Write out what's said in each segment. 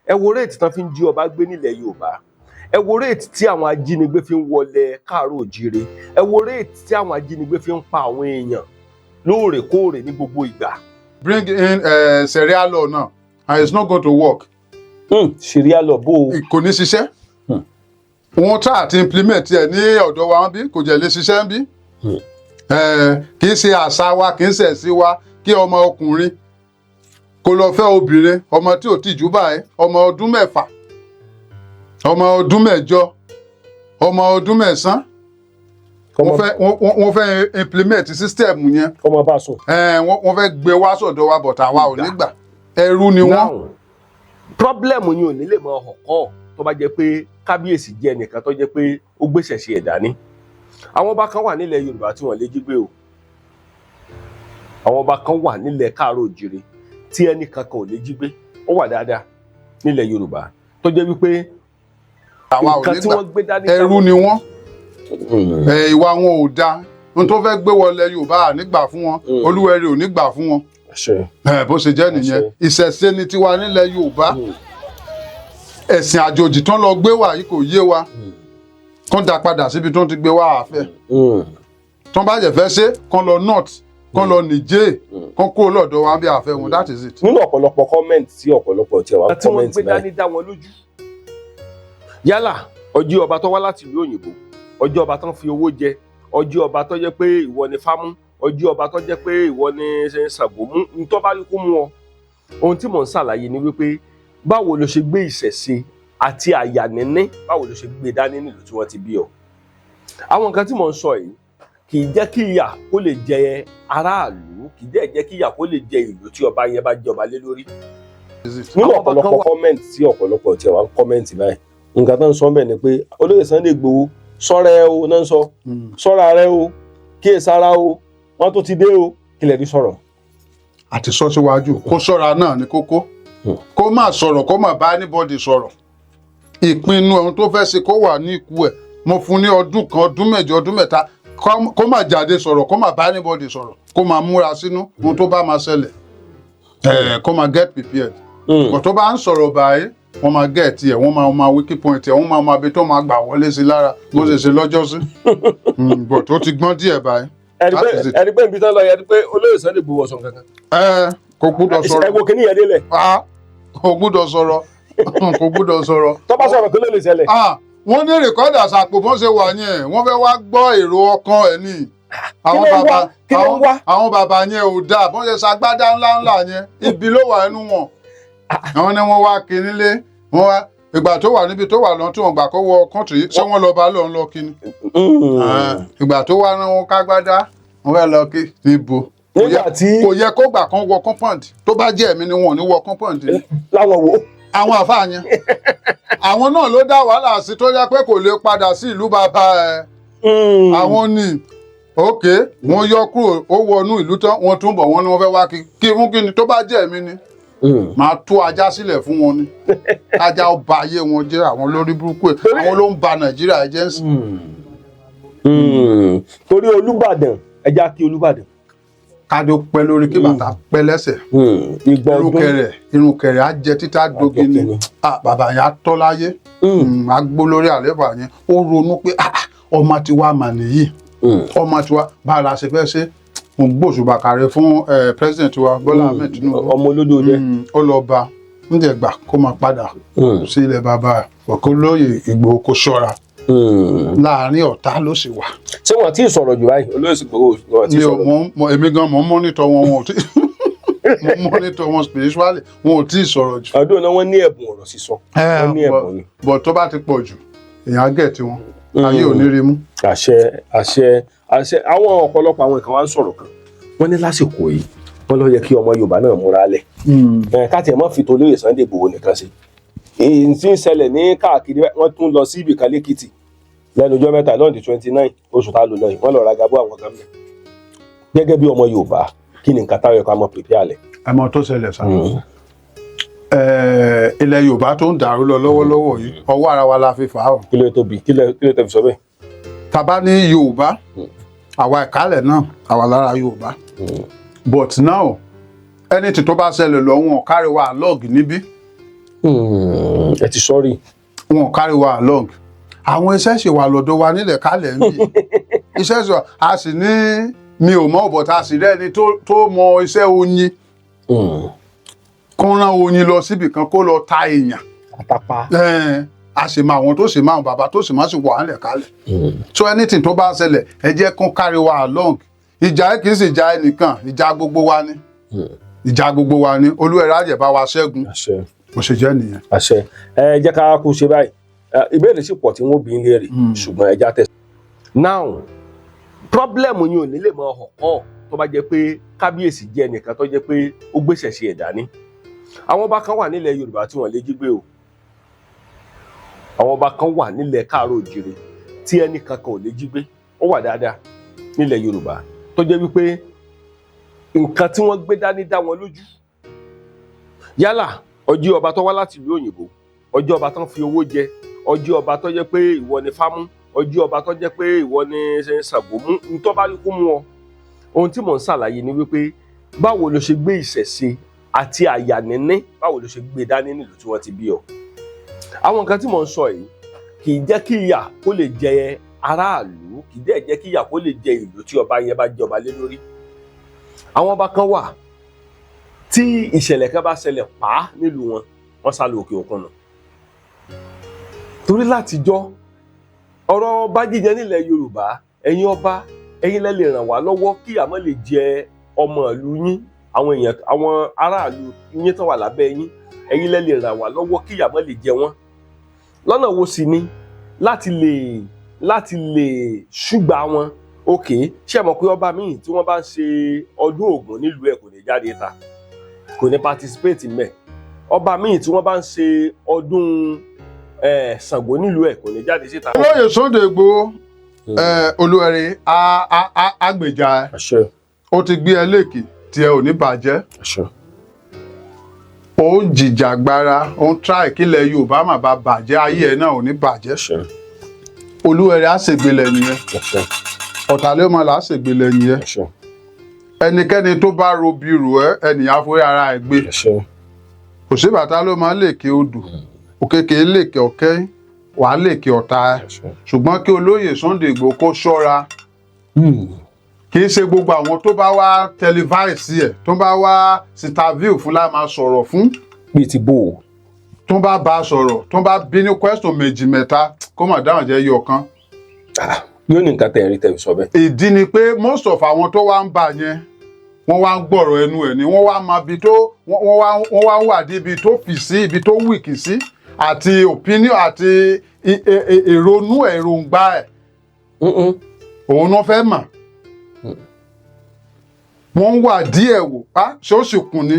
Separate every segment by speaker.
Speaker 1: ẹ wo réètì tán fi ń jí ọba gbé nílẹ̀ Yorùbá, ẹ wo réètì tí àwọn ajínigbé fi ń wọlé káàárọ̀ òjíire, ẹ wo réètì tí àwọn ajínigbé fi ń pa àwọn èèyàn lóòrèkóòrè ní gbogbo ìgbà.
Speaker 2: Bring in Sharia law now and it's not going to work.
Speaker 1: Sharia law bó o.
Speaker 2: Kò ní ṣiṣẹ́. Wọ́n try àti implement ẹ̀ ní ọ̀dọ̀ wa bí kò jẹ́ lè ṣiṣẹ́ bí. Kì í ṣe àṣà wa, kì í ṣe ẹ̀sìn wa kí ọmọ ọkùnrin kó lọ fẹ́ obìnrin ọmọ tí ò tí jù báyìí, ọmọ ọdún 6, ọmọ ọdún 8, ọmọ ọdún 9. Wọ́n fẹ́ implement system yẹn.
Speaker 1: Ọmọ bá sùn.
Speaker 2: Wọ́n fẹ́ gbé wá sọ́dọ̀ wa but àwa ò ní gbà. Ẹrú ni wọ́n.
Speaker 1: Pọ́blẹ́mù yìí ò ní lè mọ ọ̀kọ́ tó bá jẹ́ pé kábíyèsí jẹ́ ẹnìkan tó jẹ́ pé ó gbéṣẹ̀ ṣe ẹ̀dá ní. Àwọn ọba kan wà nílẹ̀ Yorùbá tí wọ́n lè jí gbé o. Àwọn ọba kan wà nílẹ̀ káàárọ̀ òjíire tí ẹnìkan kan ò lè jí gbé. Ó wà dáadáa nílẹ̀ Yorùbá tó jẹ́ wípé nǹkan tí wọ́n gbé dání.
Speaker 2: Ẹrú ni wọ́n. Ìwà wọn ò dáa. Ohun tó fẹ́ gbé wọlé Yorùbá nígbà fún wọn, Olúwẹ̀rí ò ní gbà fún wọn. Bó ṣe jẹ́ nìyẹn. Ìṣẹ̀ṣe ni tiwa nílẹ̀ Yorùbá. Ẹ̀sìn àjòjì tán lọ gbé wá yìí kò yé wa. Kán dá padà síbi tó ti gbé wá àfẹ́. Tán bá jẹ́ fẹ́ ṣe kán lọ north, kán lọ Niger, kán kó lọ́dọ̀ wa bí àfẹ́ wọn, that is it.
Speaker 1: Nínú ọ̀pọ̀lọpọ̀ comment tí ọ̀pọ̀lọpọ̀ tí wọ́n comment
Speaker 2: tí
Speaker 1: wọ́n gbé dání dá wọn lójú. Yálà ọjọ́ ọba tó wá láti ìlú òyìnbó, ọjọ́ ọba tán fi owó jẹ, ọjọ́ ọba tó jẹ́ pé ìwọ ni fámú, ọjọ́ ọba tó jẹ́ pé ìwọ ni Ṣàngó mú, ntọ́ bá rí kó mú ọ. Ohun tí mò ń ṣàlàyé ni wípé báwo ló ṣe gbé ìṣẹ̀ṣe àti àyà níní, báwo ló ṣe gbé dání nílùú tí wọ́n ti bí ọ. Àwọn nǹkan tí mò ń sọ yìí kì í jẹ́ kí ìyà kó lè jẹ aráàlú, kì í jẹ́ kí ìyà kó lè jẹ ìlú tí ọba yẹn bá jẹ ọba lé lórí. Nínú ọ̀pọ̀lọpọ̀ comment tí ọ̀pọ̀lọpọ̀ tí wọ́n comment báyìí, nǹkan tó ń sọ bẹ́ẹ̀ ni pé olóyè Sunday Igboho sọ́ra ẹ o náà ń sọ, sọ́ra rẹ o, kíyèsára o, wọ́n tó ti dé o, kílẹ̀ rí sọ̀rọ̀.
Speaker 2: Àti sọ síwájú kó ṣọ́ra náà ní kókó, kó má sọ̀rọ̀, kó má bá anybody sọ̀rọ̀. Ìpinnu ohun tó fẹ́ ṣe kó wà ní ikú ẹ̀. Mo fún ní ọdún kan, ọdún 7, ọdún 3, kó má jáde sọ̀rọ̀, kó má bá anybody sọ̀rọ̀, kó má múra sínú ohun tó bá máa ṣẹlẹ̀. Kó má get prepared. Kò tó bá ń sọ̀rọ̀ báyìí, wọ́n máa get ẹ̀, wọ́n máa wiki point ẹ̀, wọ́n máa bí tó máa gbà wọlé sí lára bó ṣe ṣe lọ́jọ́ sí. Bọ̀ tó ti gbọ́n díẹ̀ báyìí.
Speaker 1: Ẹni pé ibi tán lọ yẹ pé olóyè Sunday Igboho sọ kankan.
Speaker 2: Kò gbúdọ̀ sọ̀rọ̀.
Speaker 1: Ẹ wo kíní yẹn délẹ̀.
Speaker 2: Kò gbúdọ̀ sọ̀rọ̀. Kò gbúdọ̀ sọ̀rọ̀.
Speaker 1: Tó bá sọ̀rọ̀ kí ló lè ṣẹlẹ̀.
Speaker 2: Wọ́n ní rìkọ́dà sàpò bọ́n ṣe wà yẹn, wọ́n fẹ́ wá gbọ́ èrò ọkàn ẹ̀ ní. Àwọn bàbá yẹn ò dáa, bọ́n ṣe ṣagbádá ńláńlá yẹn, ibi ló wà ẹnu wọn. Àwọn ni wọ́n wá kíní lé, wọ́n wá ìgbà tó wà níbi tó wà lọ́n tí wọ́n gbà kó wọ kọ́ńtì, ṣé wọ́n lọ bá lọ́n lọ kíní. Ìgbà tó wà náà wọ́n kágbádá, wọ́n fẹ́ lọ kí níbo. Kò yẹ kó gbà kan wọ compound, tó bá jẹ́ ẹ̀mí ni wọn ò ní wọ compound.
Speaker 1: Láwọn wo?
Speaker 2: Àwọn àfáà yẹn. Àwọn náà ló dá wàhálà sí tó yẹ pé kò lè padà sí ìlú bàbá ẹ̀. Àwọn ni wọ́n yọ kúrò, ó wọnú ìlú tán, wọ́n tún bọ̀, wọ́n ní wọ́n fẹ́ wá kí fún kíni tó bá jẹ́ ẹ̀mí ni. Máa tú ajá sílẹ̀ fún wọn ni. Ajá ó ba ayé wọn jẹ́, àwọn lórí burúkú ẹ̀, àwọn ló ń ba Nàìjíríà jẹ́ sí.
Speaker 1: Torí Olúbàdàn, ẹja kí Olúbàdàn.
Speaker 2: Kádé ó pẹ́ lórí kí bàtà pẹ́ lẹ́sẹ̀. Irun kẹrẹ̀ á jẹ títà dogi ni. Bàbá yẹn á tọ́ láyé. Á gbó lórí àléfà yẹn. Ó ronú pé ọmọ tiwa mà nìyí. Ọmọ tiwa báwo la ṣe fẹ́ ṣe. Mo gbóṣùbà kàrẹ fún president wa Bọ́lá Ahmed Tinubu.
Speaker 1: Ọmọ olódò jẹ́.
Speaker 2: Ó lọ bá ǹjẹ́ gbà kó máa padà sí ilẹ̀ bàbá ẹ̀. Ọ̀kọ́ lóye Ìgbòho kó ṣọ́ra. Láàárín ọ̀tá ló sì wà.
Speaker 1: Ṣé wọ́n ti sọ̀rọ̀ jù báyìí? Olóyè Igboho wọ́n ti sọ̀rọ̀.
Speaker 2: Èmi gan mọ̀ ń mọ́nítọ̀ wọn, wọn ò tí mo mọ́nítọ̀ wọn spiritually, wọn ò tí ì sọ̀rọ̀ jù.
Speaker 1: Ọdún náà wọ́n ní ẹ̀bùn ọ̀rọ̀ sísọ. Wọ́n ní ẹ̀bùn ni.
Speaker 2: Bọ̀ tó bá ti pọ̀ jù, èèyàn á gẹ̀ tí wọn. Ayé ò ní rí mú.
Speaker 1: Àṣẹ. Àwọn ọ̀pọ̀lọpọ̀ àwọn ìkan wá ń sọ̀rọ̀ kan. Wọ́n ní lásìkò yìí, wọ́n ló yẹ kí ọmọ Yorùbá náà múra lẹ̀. Káàtì ẹ̀ mọ́ fi tolóyè Sunday Igboho nìkan sí. Èyí tí ń ṣẹlẹ̀ ní káàkiri, wọ́n tún lọ sí ibìkan lẹ́kìtì lẹ́nu ọjọ́ mẹ́ta lọ́ndì 29 oṣù tá a lò lọ yìí, wọ́n lọ ra gabó àwọn kan mẹ́. Gẹ́gẹ́ bí ọmọ Yorùbá, kí ni nǹkan táwọn ẹ̀kọ́ àmọ́ pèpè àlẹ́?
Speaker 2: Ẹmọ tó ṣẹlẹ̀ sá. Ilẹ̀ Yorùbá tó ń dàrú lọ lọ́wọ́lọ́wọ́ yìí, ọwọ́ ara wa la fi fà á o.
Speaker 1: Kí ló tóbi? Kí ló tẹ̀ fi sọ bẹ́ẹ̀?
Speaker 2: Tàbá ní Yorùbá, àwa ìkálẹ̀ náà, àwa lára Yorùbá. But now, anything tó bá ṣẹlẹ̀ lọ́wọ́n kárí wa lọ́ọ̀gì níbí.
Speaker 1: ẹ ti sọ́rí.
Speaker 2: wọn carry wa along àwọn iṣẹ́ ṣe wà lọ́dọ̀ wa nílẹ̀ kálẹ̀ ń bì iṣẹ́ ṣe wà a sì ní mi ò mọ̀ bọ̀ tá a sì rẹ́ni tó mọ iṣẹ́ oyin kó rán oyin lọ síbì kan kó lọ ta èèyàn
Speaker 1: àtàpá.
Speaker 2: a sì mọ àwọn tó sì mọ àwọn bàbá tó sì má sì wà nílẹ̀ kálẹ̀ so anything tó bá ṣẹlẹ̀ ẹ jẹ́ kó carry wa along ìjà kì í sì jà ẹnìkan ìjà gbogbo wa ni ìjà gbogbo wa ni Olúwẹ̀rí á jẹ́ bá wa ṣẹ́gun bó ṣe jẹ́ nìyẹn.
Speaker 1: àṣẹ ẹ jẹ́ ká kú ṣe báyìí ìbéèrè sì pọ̀ tí wọ́n bí ń léèrè ṣùgbọ́n ẹja tẹ̀sán. now problem yìí ò ní lè mọ ọ̀họ̀ tó bá jẹ́ pé kábíyèsí jẹ́ ẹnìkan tó jẹ́ pé ó gbéṣẹ̀ ṣe ẹ̀dá ní. àwọn ọba kan wà nílẹ̀ Yorùbá tí wọ́n lè jí gbé o àwọn ọba kan wà nílẹ̀ Káàárọ̀ Oòjíire tí ẹnì kankan ò lè jí gbé ó wà dáadáa nílẹ̀ Yorùbá tó jẹ́ wípé nǹkan tí wọ́n gbé dání dá wọn lójú yálà ọjí ọba tó wá láti ìlú òyìnbó ọjí ọba tó ń fi owó jẹ ọjí ọba tó jẹ́ pé ìwọ ni fámú ọjí ọba tó jẹ́ pé ìwọ ni Ṣàngómú ntọ́ bá rí kú mú ọ. ohun tí mò ń ṣàlàyé ni wípé báwo ló ṣe gbé ìṣẹ̀ṣe àti àyà níní báwo ló ṣe gbé dání nílùú tí wọ́n ti bí ọ. àwọn nǹkan tí mò ń sọ yìí kì í jẹ́ kí ìyà kó lè jẹ aráàlú kì í dẹ̀ jẹ́ kí ìyà kó lè jẹ ìlú tí ọba yẹn bá jẹ ọba lé lórí. àwọn ọba kan wà tí ìṣẹ̀lẹ̀ kan bá ṣẹlẹ̀ pa nílùú wọn sá lọ òkè òkun nù. torí látijọ́ ọ̀rọ̀ ọba jíjẹ nílẹ̀ Yorùbá ẹ̀yin ọba ẹ̀yin lẹ lè ràn wá lọ́wọ́ kí ìyà má lè jẹ ọmọ ìlú yín àwọn aráàlú yín tó wà lábẹ́ yín ẹ̀yin lẹ lè ràn wá lọ́wọ́ kí ìyà má lè jẹ wọ́n. lọ́nà wo sì ni láti lè ṣùgbà wọn òkè ṣé mọ̀ pé ọba míì tí wọ́n bá ń ṣe ọdún Ògún nílùú ẹ̀ kò ní jáde ta kò ní participate mẹ́ ọba míì tí wọ́n bá ń ṣe ọdún Ṣàngó nílùú ẹ̀ kò ní jáde síta.
Speaker 2: Olóyè Sunday Igboho Olúwẹ̀rí àgbèjà ẹ ó ti gbé ẹ léèkì tí ẹ ò ní bàjẹ́ ó ń jìjàgbara ó ń try kílẹ̀ Yorùbá má bá bàjẹ́ ayé ẹ náà ò ní bàjẹ́ Olúwẹ̀rí á ṣègbélẹ̀ nìyẹn Ọ̀tàlẹ́mọ̀ là á ṣègbélẹ̀ nìyẹn ẹnikẹ́ni tó bá robi rò ẹ́ ẹnìyàn forí ara ẹ̀ gbé òṣèbàtà ló máa ń lèkè odò òkèkè lèkè ọ̀kẹ́ wàá lèkè ọ̀tá ẹ̀ ṣùgbọ́n kí Olóyè Sunday Igboho kó ṣọ́ra kì í ṣe gbogbo àwọn tó bá wá tẹlifáìsì ẹ̀ tó bá wá interview fún láì máa sọ̀rọ̀ fún
Speaker 1: bíi ti bò ó
Speaker 2: tó bá bá a sọ̀rọ̀ tó bá bí ní question méjì mẹ́ta kó mà dáhùn jẹ́ yọ kan.
Speaker 1: yóò ní nǹkan tẹ̀rí tẹ̀rí sọ bẹ́ẹ̀.
Speaker 2: ìdí ni pé most of àwọn tó wá ń bà yẹn wọ́n wá ń gbọ́rọ̀ ẹnu ẹ̀ ni wọ́n wá máa bi tó wọ́n wá ń wádìí ibi tó fì sí ibi tó wíìkì sí àti opinion àti èrònú èròǹgbà ẹ̀ òun náà fẹ́ mà wọ́n ń wà díẹ̀ wò ṣé ó sì kùn ni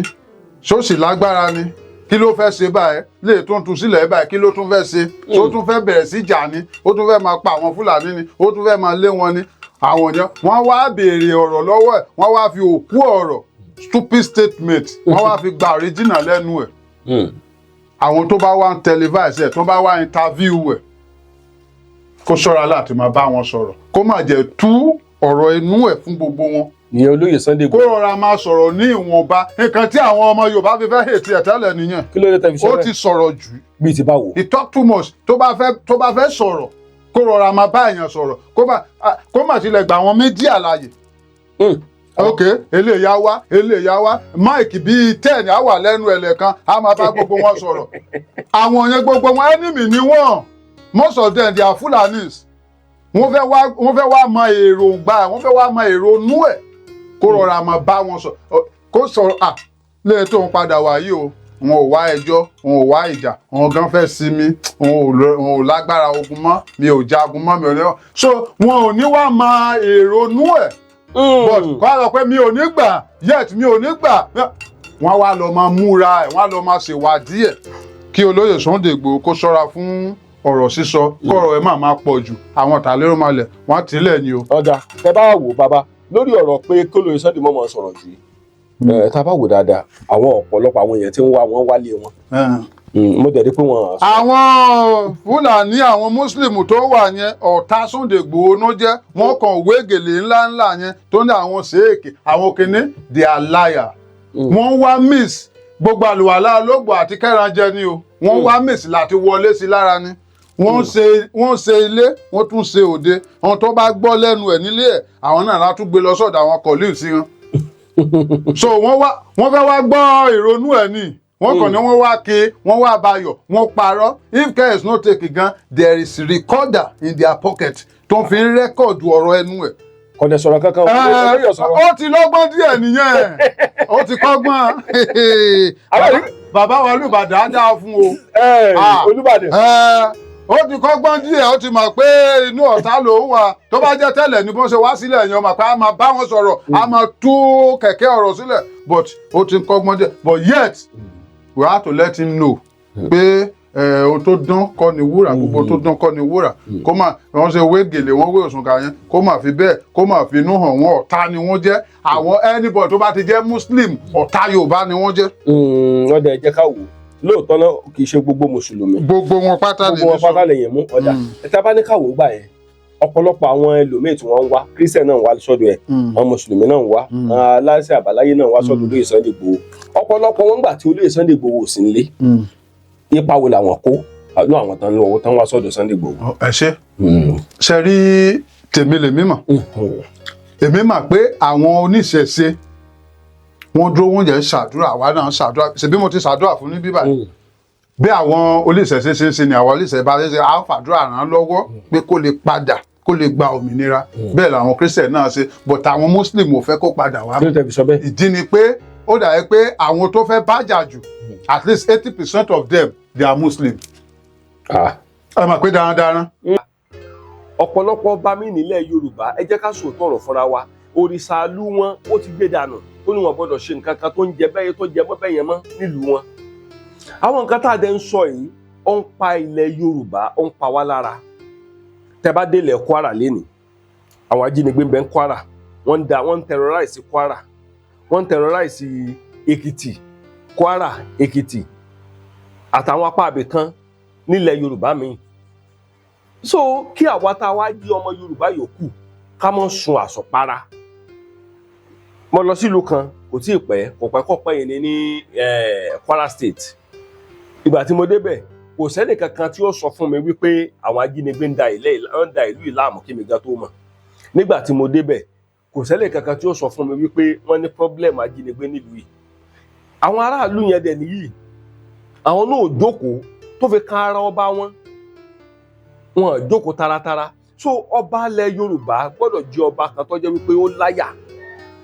Speaker 2: ṣé ó sì lágbára ni kí ló fẹ́ ṣe báyìí lè tó ń tu sílẹ̀ báyìí kí ló tún fẹ́ ṣe ṣé ó tún fẹ́ bẹ̀rẹ̀ sí jà ni ó tún fẹ́ máa pa àwọn Fúlàní ni ó tún fẹ́ máa lé wọn ni àwọn yẹn wọ́n wá béèrè ọ̀rọ̀ lọ́wọ́ ẹ̀ wọ́n wá fi òkú ọ̀rọ̀ stupid statement wọ́n wá fi gba original lẹ́nu ẹ̀ àwọn tó bá wá ń televise ẹ̀ tó bá wá interview ẹ̀ kó ṣọ́ra láti máa bá wọn sọ̀rọ̀ kó má jẹ́ tú ọ̀rọ̀ inú ẹ̀ fún gbogbo wọn.
Speaker 1: ìyẹn Olóyè Sunday Igboho
Speaker 2: kó rọra máa sọ̀rọ̀ ní ìwọ̀nba nǹkan tí àwọn ọmọ Yorùbá fi fẹ́ hètì ẹ̀ tẹ́lẹ̀ nìyẹn.
Speaker 1: kí ló dé tẹ́ fi sọ bẹ́ẹ̀
Speaker 2: ó ti sọ̀rọ̀ jù.
Speaker 1: bíi ti báwo.
Speaker 2: he talk too much tó bá fẹ́ sọ̀rọ̀ kó rọra máa bá èèyàn sọ̀rọ̀ kó má tilẹ̀ gbà àwọn mídíà láàyè. ok eléyà wá máìkì bíi 10 á wà lẹ́nu ẹ̀lẹ́kan á máa bá gbogbo wọn sọ̀rọ̀. àwọn yẹn gbogbo wọn enemy ni wọ́n most of them they are Fulanis. wọ́n fẹ́ wá mọ èròǹgbà ẹ̀ wọ́n fẹ́ wá mọ èrònú ẹ̀ kó rọra máa bá wọn sọ kó sọ̀rọ̀ lẹ́yìn tó ń padà wá yìí o wọn ò wá ẹjọ́ wọn ò wá ìjà wọn gan fẹ́ sinmi wọn ò lágbára ogun mọ́ mi ò jagun mọ́ mi ò ní wọ́n so wọn ò ní wá mọ èrònú ẹ̀ but kó a sọ pé mi ò ní gbà yet mi ò ní gbà wọ́n wá lọ máa múra ẹ̀ wọ́n á lọ máa ṣèwádìí ẹ̀ kí Olóyè Sunday Igboho kó ṣọ́ra fún ọ̀rọ̀ sísọ kọ́rọ̀ ẹ̀ máa pọ̀ jù àwọn Ọ̀tàlérúnmalẹ̀ wọ́n tilẹ̀ ni o.
Speaker 1: ọ̀dà ẹ bá wò bàbá lórí ọ̀rọ̀ pé kólóyè Sunday mọ́ sọ̀rọ̀ jù tá a bá wò dáadáa àwọn ọ̀pọ̀lọpọ̀ àwọn èèyàn tí ń wá wọn wálé wọn mo dẹ̀ rí pé wọ́n.
Speaker 2: àwọn Fúlàní àwọn Mùsùlùmí tó wà yẹn ọ̀tá Sunday Igboho ló jẹ́ wọ́n kàn wé gèlè ńláńlá yẹn tó ní àwọn ṣèèkì àwọn kìnní they are liar wọ́n wá miss gbogbo àlùwàlá olóògbò àti kẹ́ranjẹ ni o wọ́n wá mèsì láti wọlé sí lára ni wọ́n ṣe ilé wọ́n tún ṣe òde àwọn tó bá gbọ́ lẹ́nu ẹ̀ nílé ẹ̀ àwọn náà látún gbé lọ sọ́dọ̀ àwọn colleague sí wọn. So wọ́n fẹ́ wá gbọ́ ìrònú ẹ̀ ni wọ́n kàn ní wọ́n wá ké wọ́n wá bayọ̀ wọ́n parọ́. If care is not taken gan there is recorder in their pocket tó fi ń rẹ́kọ̀dù ọ̀rọ̀ ẹnu ẹ̀.
Speaker 1: Kọ̀dẹ̀ sọ̀rọ̀ kankan.
Speaker 2: Ó ti lọ́gbọ́n díẹ̀ nìyẹn ó ti kọ́gbọ́n. Bàbá wa Olúbàdàn á dáa fún o.
Speaker 1: Olúbàdàn.
Speaker 2: Ó ti kọ́gbọ́n díẹ̀ ó ti mọ̀ pé inú ọ̀tá ló wà tó bá jẹ́ tẹ́lẹ̀ ní bó ṣe wá sílẹ̀ yẹn mọ̀ pé a máa bá wọn sọ̀rọ̀ a máa tú kẹ̀kẹ́ ọ̀rọ̀ sílẹ̀ but ó ti kọ́gbọ́n díẹ̀ but yet we have to let him know pé ohun tó dán kọ́ ni wúrà gbogbo tó dán kọ́ ni wúrà kó má wọ́n ṣe wé gèlè wọ́n wé òṣùnkà yẹn kó má fi bẹ́ẹ̀ kó má fi inú hàn wọ́n ọ̀tá ni wọ́n jẹ́ àwọn anybody tó bá ti jẹ́ Muslim ọ̀tá Yorùbá ni wọ́n jẹ́.
Speaker 1: Wọ́n dẹ̀ jẹ́ ká wò lóòótọ́ náà kì í ṣe gbogbo mùsùlùmí.
Speaker 2: Gbogbo wọn pátá
Speaker 1: lèyìn mú ọjà ẹ̀ta bá ní káwọ́ gbà yẹn ọ̀pọ̀lọpọ̀ àwọn ẹlòmíì tí wọ́n ń wá Christian náà ń wá sọ́dọ̀ ẹ̀ àwọn mùsùlùmí náà ń wá aláṣẹ àbáláyé náà ń wá sọ́dọ̀ olóyè Sunday Igboho ọ̀pọ̀lọpọ̀ wọn gbà tí olóyè Sunday Igboho sì ń lé ipa wo làwọn kó ní àwọn tán lọ́wọ́ tán wá sọ́dọ̀ Sunday Igboho.
Speaker 2: Ẹ ṣe rí tèmi lèmi mọ̀ èmi mà pé àwọn oníṣẹ̀ṣe wọ́n dúró wọ́n jẹ́ ṣàdúrà àwa náà ṣàdúrà ṣebí mo ti ṣàdúrà fún ní bíbá bí àwọn oníṣẹ̀ṣe ṣe ń ṣe ni àwọn oníṣẹ̀ṣe bá ṣe á fàdúrà ràn lọ́wọ́ pé kó lè padà kó lè gba òmìnira bẹ́ẹ̀ làwọn Christian náà ṣe but àwọn Muslim ò fẹ́ kó padà wá ìdí ni pé ó dàbí pé àwọn tó fẹ́ bájà jù at least 80% of them they are Muslim. Ẹ mọ̀ pé darandaran.
Speaker 1: Ọ̀pọ̀lọpọ̀ ọba mi nílẹ̀ Yorùbá ẹ jẹ́ ká sòótọ́ ọ̀rọ̀ fúnra wa òrìṣà ìlú wọn ó ti gbé dànù ó ní wọn gbọ́dọ̀ ṣe nǹkan kan tó ń jẹ bẹ́yẹ tó jẹ mọ́ bẹ́yẹn mọ́ nílùú wọn. Àwọn nǹkan tá a dẹ̀ ń sọ yìí ó ń pa ilẹ̀ Yorùbá ó ń pa wá lára. Tẹ́ bá délẹ̀ Kwara lénìí àwọn ajínigbé ń bẹ ń Kwara wọ́n ń terrorize Kwara wọ́n ń terrorize Èkìtì Kwara Èkìtì àtàwọn apá àbẹ̀kan nílẹ̀ Yorùbá mi. So kí àwa tá a wá jí ọmọ Yorùbá yòókù ká mọ́ sun àsọ̀para. Mo lọ sílùú kan kò tí ì pẹ́ kọ̀pẹ́kọ̀pẹ́ yìí ní Kwara State. Ìgbà tí mo débẹ̀ kò sẹ́ni kankan tí ó sọ fún mi wípé àwọn ajínigbé ń da ìlú ìlàmú kí mi gan tó mọ̀. Nígbà tí mo débẹ̀ kò sẹ́ni kankan tí ó sọ fún mi wípé wọ́n ní pọ́blẹ́mù ajínigbé nílùú yìí. Àwọn aráàlú yẹn dẹ̀ nìyí àwọn náà ò jókòó tó fi kan ara ọba wọn jókòó taratara. So ọba ilẹ̀ Yorùbá gbọ́dọ̀ jẹ́ ọba kan tó jẹ́ wípé ó láyà.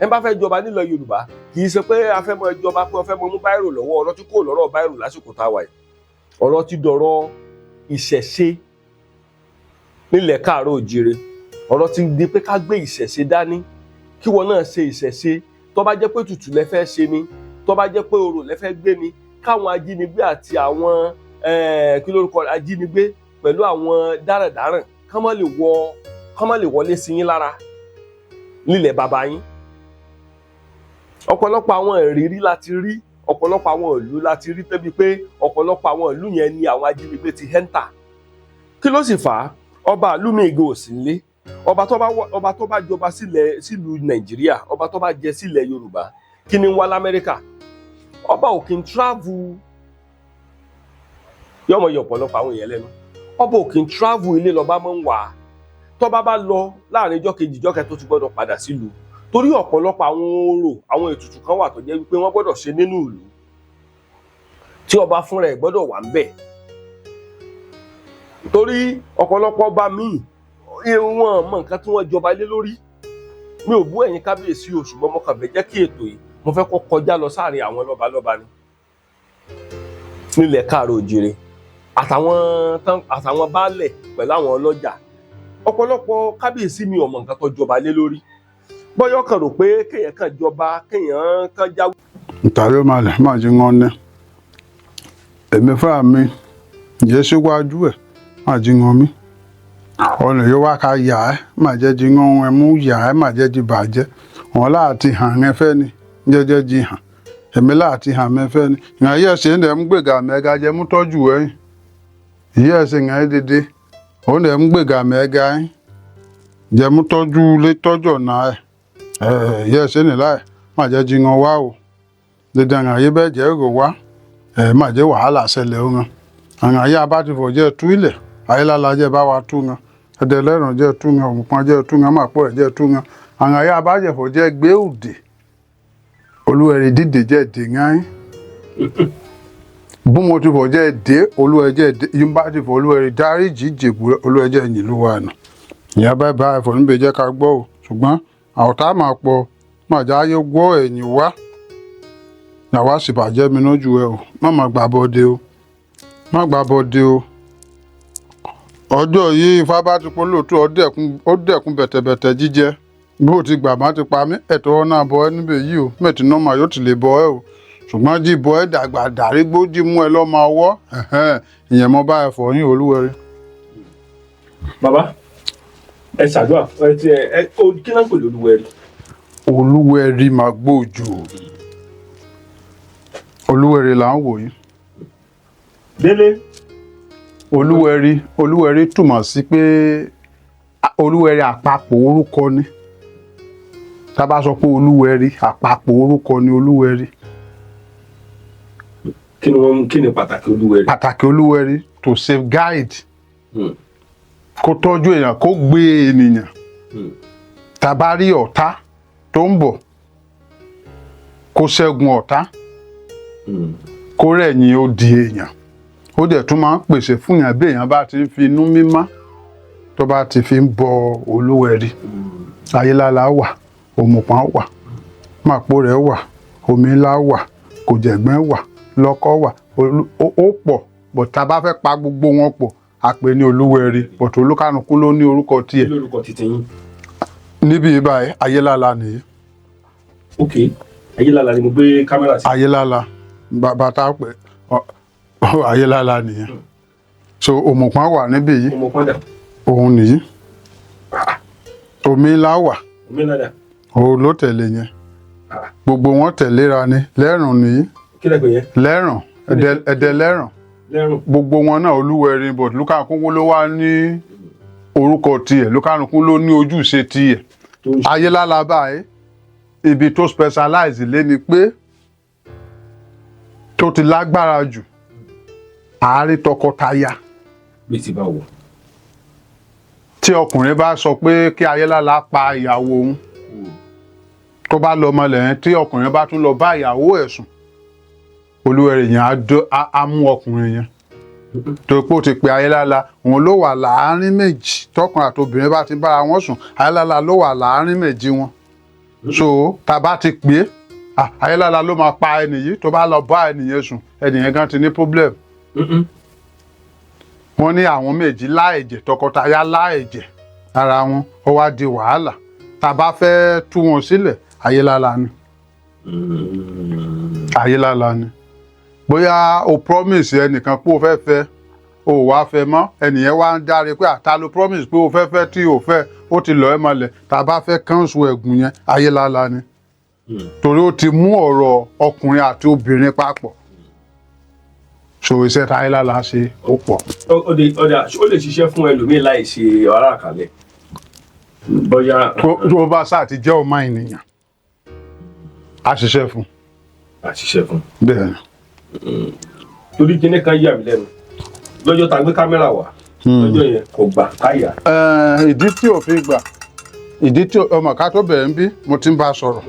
Speaker 1: Ẹ bá fẹ́ jọba nílẹ̀ Yorùbá kì í ṣe pé a fẹ́ mọ ìjọba pé a fẹ́ mọ mú báírò lọ́wọ́ ọ̀rọ̀ tí kò lọ́rọ̀ báírò lásìkò tá a wà yìí. Ọ̀rọ̀ ti dọ̀rọ̀ ìṣẹ̀ṣe nílẹ̀ Káàárọ̀ Oòjíire. Ọ̀rọ̀ ti di pé ká gbé ìṣẹ̀ṣe dání kí wọn náà ṣe ìṣẹ̀ṣe tó bá jẹ́ pé tutù lẹ fẹ́ ṣe ni tó bá jẹ́ pé orò lẹ fẹ́ gbé ni káwọn ajínigbé àti àwọn kí lórúkọ ajínigbé pẹ̀lú àwọn dáràndáràn kán má lè wọlé sí yín lára nílẹ̀ bàbá yín. Ọ̀pọ̀lọpọ̀ àwọn ìrírí láti rí ọ̀pọ̀lọpọ̀ àwọn ìlú láti rí tẹ́bi pé ọ̀pọ̀lọpọ̀ àwọn ìlú yẹn ni àwọn ajínigbé ti hẹ́ńtà. Kí ló sì fà á? Ọba ìlú mi ìgò sí nílé ọba tó bá jọba sílùú Nàìjíríà ọba tó bá jẹ sílẹ̀ Yorùbá kí ni ń wá l'Amẹ́ríkà? Ọba ò kí ń travel yọmọ yọ ọ̀pọ̀lọpọ̀ àwọn èèyàn lẹ́nu. Ọba ò kí ń travel ilé lọ́ba máa ń wà tọ́ba bá lọ láàrin ijọ́ kejì ijọ́ kẹta tó ti gbọ́dọ̀ padà sílùú torí ọ̀pọ̀lọpọ̀ àwọn orò àwọn ètùtù kan wà tó jẹ́ wípé wọ́n gbọ́dọ̀ ṣe nínú ìlú tí ọba fúnra ẹ̀ gbọ́dọ̀ wà ń bẹ̀. Torí ọ̀pọ̀lọpọ̀ ọba míì wọn mọ nǹkan tí wọ́n jọba lé lórí. Mi ò bú ẹ̀yin kábíyèsí o ṣùgbọ́n mo kàn fẹ́ jẹ́ kí ètò yìí mo fẹ́ kó kọjá lọ sáàrin àwọn lọ́balọ́ba ni nílẹ̀ Káàárọ̀ Oòjíire àtàwọn baálẹ̀ pẹ̀lú àwọn ọlọ́jà. Ọ̀pọ̀lọpọ̀ kábíyèsí mi ò mọ nǹkan tó jọba lé lórí bọ́yọ̀ kan rò pé kéèyàn kan jọba kéèyàn kan jáwé.
Speaker 2: Ìtàlẹ́ máa jí wọn ní èmi fúnra mi jẹ́ síwájú ẹ̀ máa jí wọn mí ọ̀nà yóò wá ká yà ẹ́ máa jẹ́ jí wọn ẹ̀ mú yà ẹ́ máa jẹ́ jí bàjẹ́ wọn láti hàn ẹ́ fẹ́ ni jẹ́jẹ́ jí hàn èmi láti hàn mẹ́ fẹ́ ni ìhàn yẹ́ ṣe ń dẹ̀ ń gbègà mẹ́ga jẹ́ mú tọ́jú ẹ̀yìn ìyẹ́ ṣe ń hàn dédé òun dẹ̀ ń gbègà mẹ́ga ẹ̀yìn jẹ́ mú tọ́jú lé tọ́jú ọ̀nà ẹ̀ ìyẹ́ ṣe ní láì máa jẹ́ jí wọn wá o dídá hàn yé bẹ́ẹ̀ jẹ́ rò wá máa jẹ́ wàhálà ṣẹlẹ̀ ó hàn àwọn ayé abátifọ̀ jẹ́ tú ilẹ̀ ayélálá jẹ́ bá wa tú yan ẹ̀dẹ̀ lẹ́ràn jẹ́ tú yan òmùpọ̀n jẹ́ tú yan màpọ̀ ẹ̀ jẹ́ tú yan àwọn ayé abájẹ̀fọ̀ jẹ́ gbé òde olúwẹ̀rí dídè jẹ́ dè yán búmọ̀tìfọ̀ jẹ́ dé olúwẹ̀ jẹ́ dé yúmbátìfọ̀ olúwẹ̀rí dáríjì jèbù olúwẹ̀ jẹ́ yìn ló wà nà ìyá báyìí bá ẹ̀fọ́ níbi jẹ́ ká gbọ́ o ṣùgbọ́n àwọ̀tá máa pọ̀ màjá ayé gbọ́ ẹ̀yìn wá yàwá sì bàjẹ́ mi lójú ẹ o má gbà bọ́dé o má gbà bọ́dé o ọjọ́ yìí ifá bá ti pọ́ lóòótọ́ ó dẹ̀kun bẹ̀tẹ̀bẹ̀tẹ̀ jíjẹ bó ti gbà má ti pa mí ẹ̀tọ́ náà bọ́ ẹ níbẹ̀ yìí o mẹ́tì nọ́mà yóò ti lè bọ́ ẹ o ṣùgbọ́n jí bọ́ ẹ dàgbà dàrígbó jí mú ẹ lọ́mọ ọwọ́ ìyẹn mọ́ bá ẹ fọ̀ yín olúwẹ̀rí.
Speaker 1: bàbá ẹ ṣàdúrà kí náà pè lólúwẹ̀rí.
Speaker 2: olúwẹ̀rí máa gbóòjò olúwẹ̀rí là ń wò yìí.
Speaker 1: délé.
Speaker 2: olúwẹ̀rí túmọ̀ sí pé olúwẹ̀rí àpapọ̀ orúkọ ni tá a bá sọ pé olúwẹ̀rí àpapọ̀ orúkọ ni olúwẹ̀rí.
Speaker 1: kí ni pàtàkì olúwẹ̀rí.
Speaker 2: pàtàkì olúwẹ̀rí to safeguard kó tọ́jú èèyàn kó gbé ènìyàn tá a bá rí ọ̀tá tó ń bọ̀ kó ṣẹ́gun ọ̀tá kó rẹ̀yìn ó di èèyàn ó dẹ̀ tún máa ń pèsè fún yàn bí èèyàn bá ti ń fi inú mímọ́ tó bá ti fi ń bọ olúwẹ̀rí ayélálá wà òmùpọ̀n wà màpò rẹ̀ wà omi ńlá wà kòjẹ̀gbẹ́ wà lọ́kọ́ wà ó pọ̀ bọ̀ tá a bá fẹ́ pa gbogbo wọn pọ̀ a pè ní olúwẹ̀rí bọ̀tò olúkànùkú ló ní orúkọ tiẹ̀.
Speaker 1: lórúkọ títí yín.
Speaker 2: níbi ìbáyìí ayélálá nìyí.
Speaker 1: ok ayélálá ni mo gbé kámẹ́rà sí.
Speaker 2: ayélálá bàbá tá a pè ayélálá nìyẹn so òmùpọ̀n wà níbí yìí.
Speaker 1: òmùpọ̀n dà.
Speaker 2: òun nìyí omi ńlá wà.
Speaker 1: omi ńlá dà.
Speaker 2: òun ló tẹ̀lé yẹn gbogbo wọn tẹ̀léra ni lẹ́rùn nìyí.
Speaker 1: kí lẹ́gbẹ̀ẹ́ yẹn.
Speaker 2: lẹ́rùn ẹ̀dẹ̀ lẹ́rùn.
Speaker 1: lẹ́rùn.
Speaker 2: gbogbo wọn náà olúwẹ̀rí but lúkàkúnkún ló wá ní orúkọ tiẹ̀ lúkàkúnkún ló ní ojúṣe tiẹ̀. ayélálá báyìí ibi tó specialize lé ni pé tó ti lágbára jù àárín tọkọtaya.
Speaker 1: bí ti bá wò.
Speaker 2: tí ọkùnrin bá sọ pé kí ayélálá pa ìyàwó òun tó bá lọ ọmọ lẹ́yìn tí ọkùnrin bá tún lọ bá ìyàwó ẹ̀ sùn olúwẹ̀rí yẹn á mú ọkùnrin yẹn tó pé ó ti pe ayélálá òun ló wà láàárín méjì tọkùnrin àti obìnrin bá ti bára wọn sùn ayélálá ló wà láàárín méjì wọn so tá a bá ti pè é ayélálá ló máa pa ẹnì yìí tó bá lọ bá ẹnìyẹn sùn ẹnìyẹn gan ti ní problem. wọ́n ní àwọn méjì láẹ̀jẹ̀ tọkọtaya láẹ̀jẹ̀ ara wọn ó wá di wàhálà tá a bá fẹ́ tú wọn sílẹ̀ ayélálá ni. ayélálá ni bóyá o promise ẹnìkan pé o fẹ́ fẹ́ o wá fẹ́ mọ́ ẹnìyẹn wá ń dáre pé àtà ló promise pé o fẹ́ fẹ́ tí o fẹ́ ó ti lọ ẹ́ mọ́lẹ̀ tá a bá fẹ́ cancel ẹ̀gùn yẹn ayélálá ni torí ó ti mú ọ̀rọ̀ ọkùnrin àti obìnrin papọ̀ so iṣẹ́ tá ayélálá ṣe ó pọ̀.
Speaker 1: ó lè ṣiṣẹ́ fún ẹlòmíín láì ṣe ọ̀rá àkàlẹ̀ bóyá.
Speaker 2: tó bá sáà ti jẹ́ ọmọ ènìyàn a ṣiṣẹ́ fún.
Speaker 1: a ṣiṣẹ́ fún.
Speaker 2: bẹ́ẹ̀ ni.
Speaker 1: torí kíní kan yà mí lẹ́nu lọ́jọ́ tá a gbé kámẹ́rà wá lọ́jọ́ yẹn kò gbà káyà.
Speaker 2: ìdí tí ò fi gbà ìdí tí ọmọ ká tó bẹ̀rẹ̀ ń bí mo ti ń bá a sọ̀rọ̀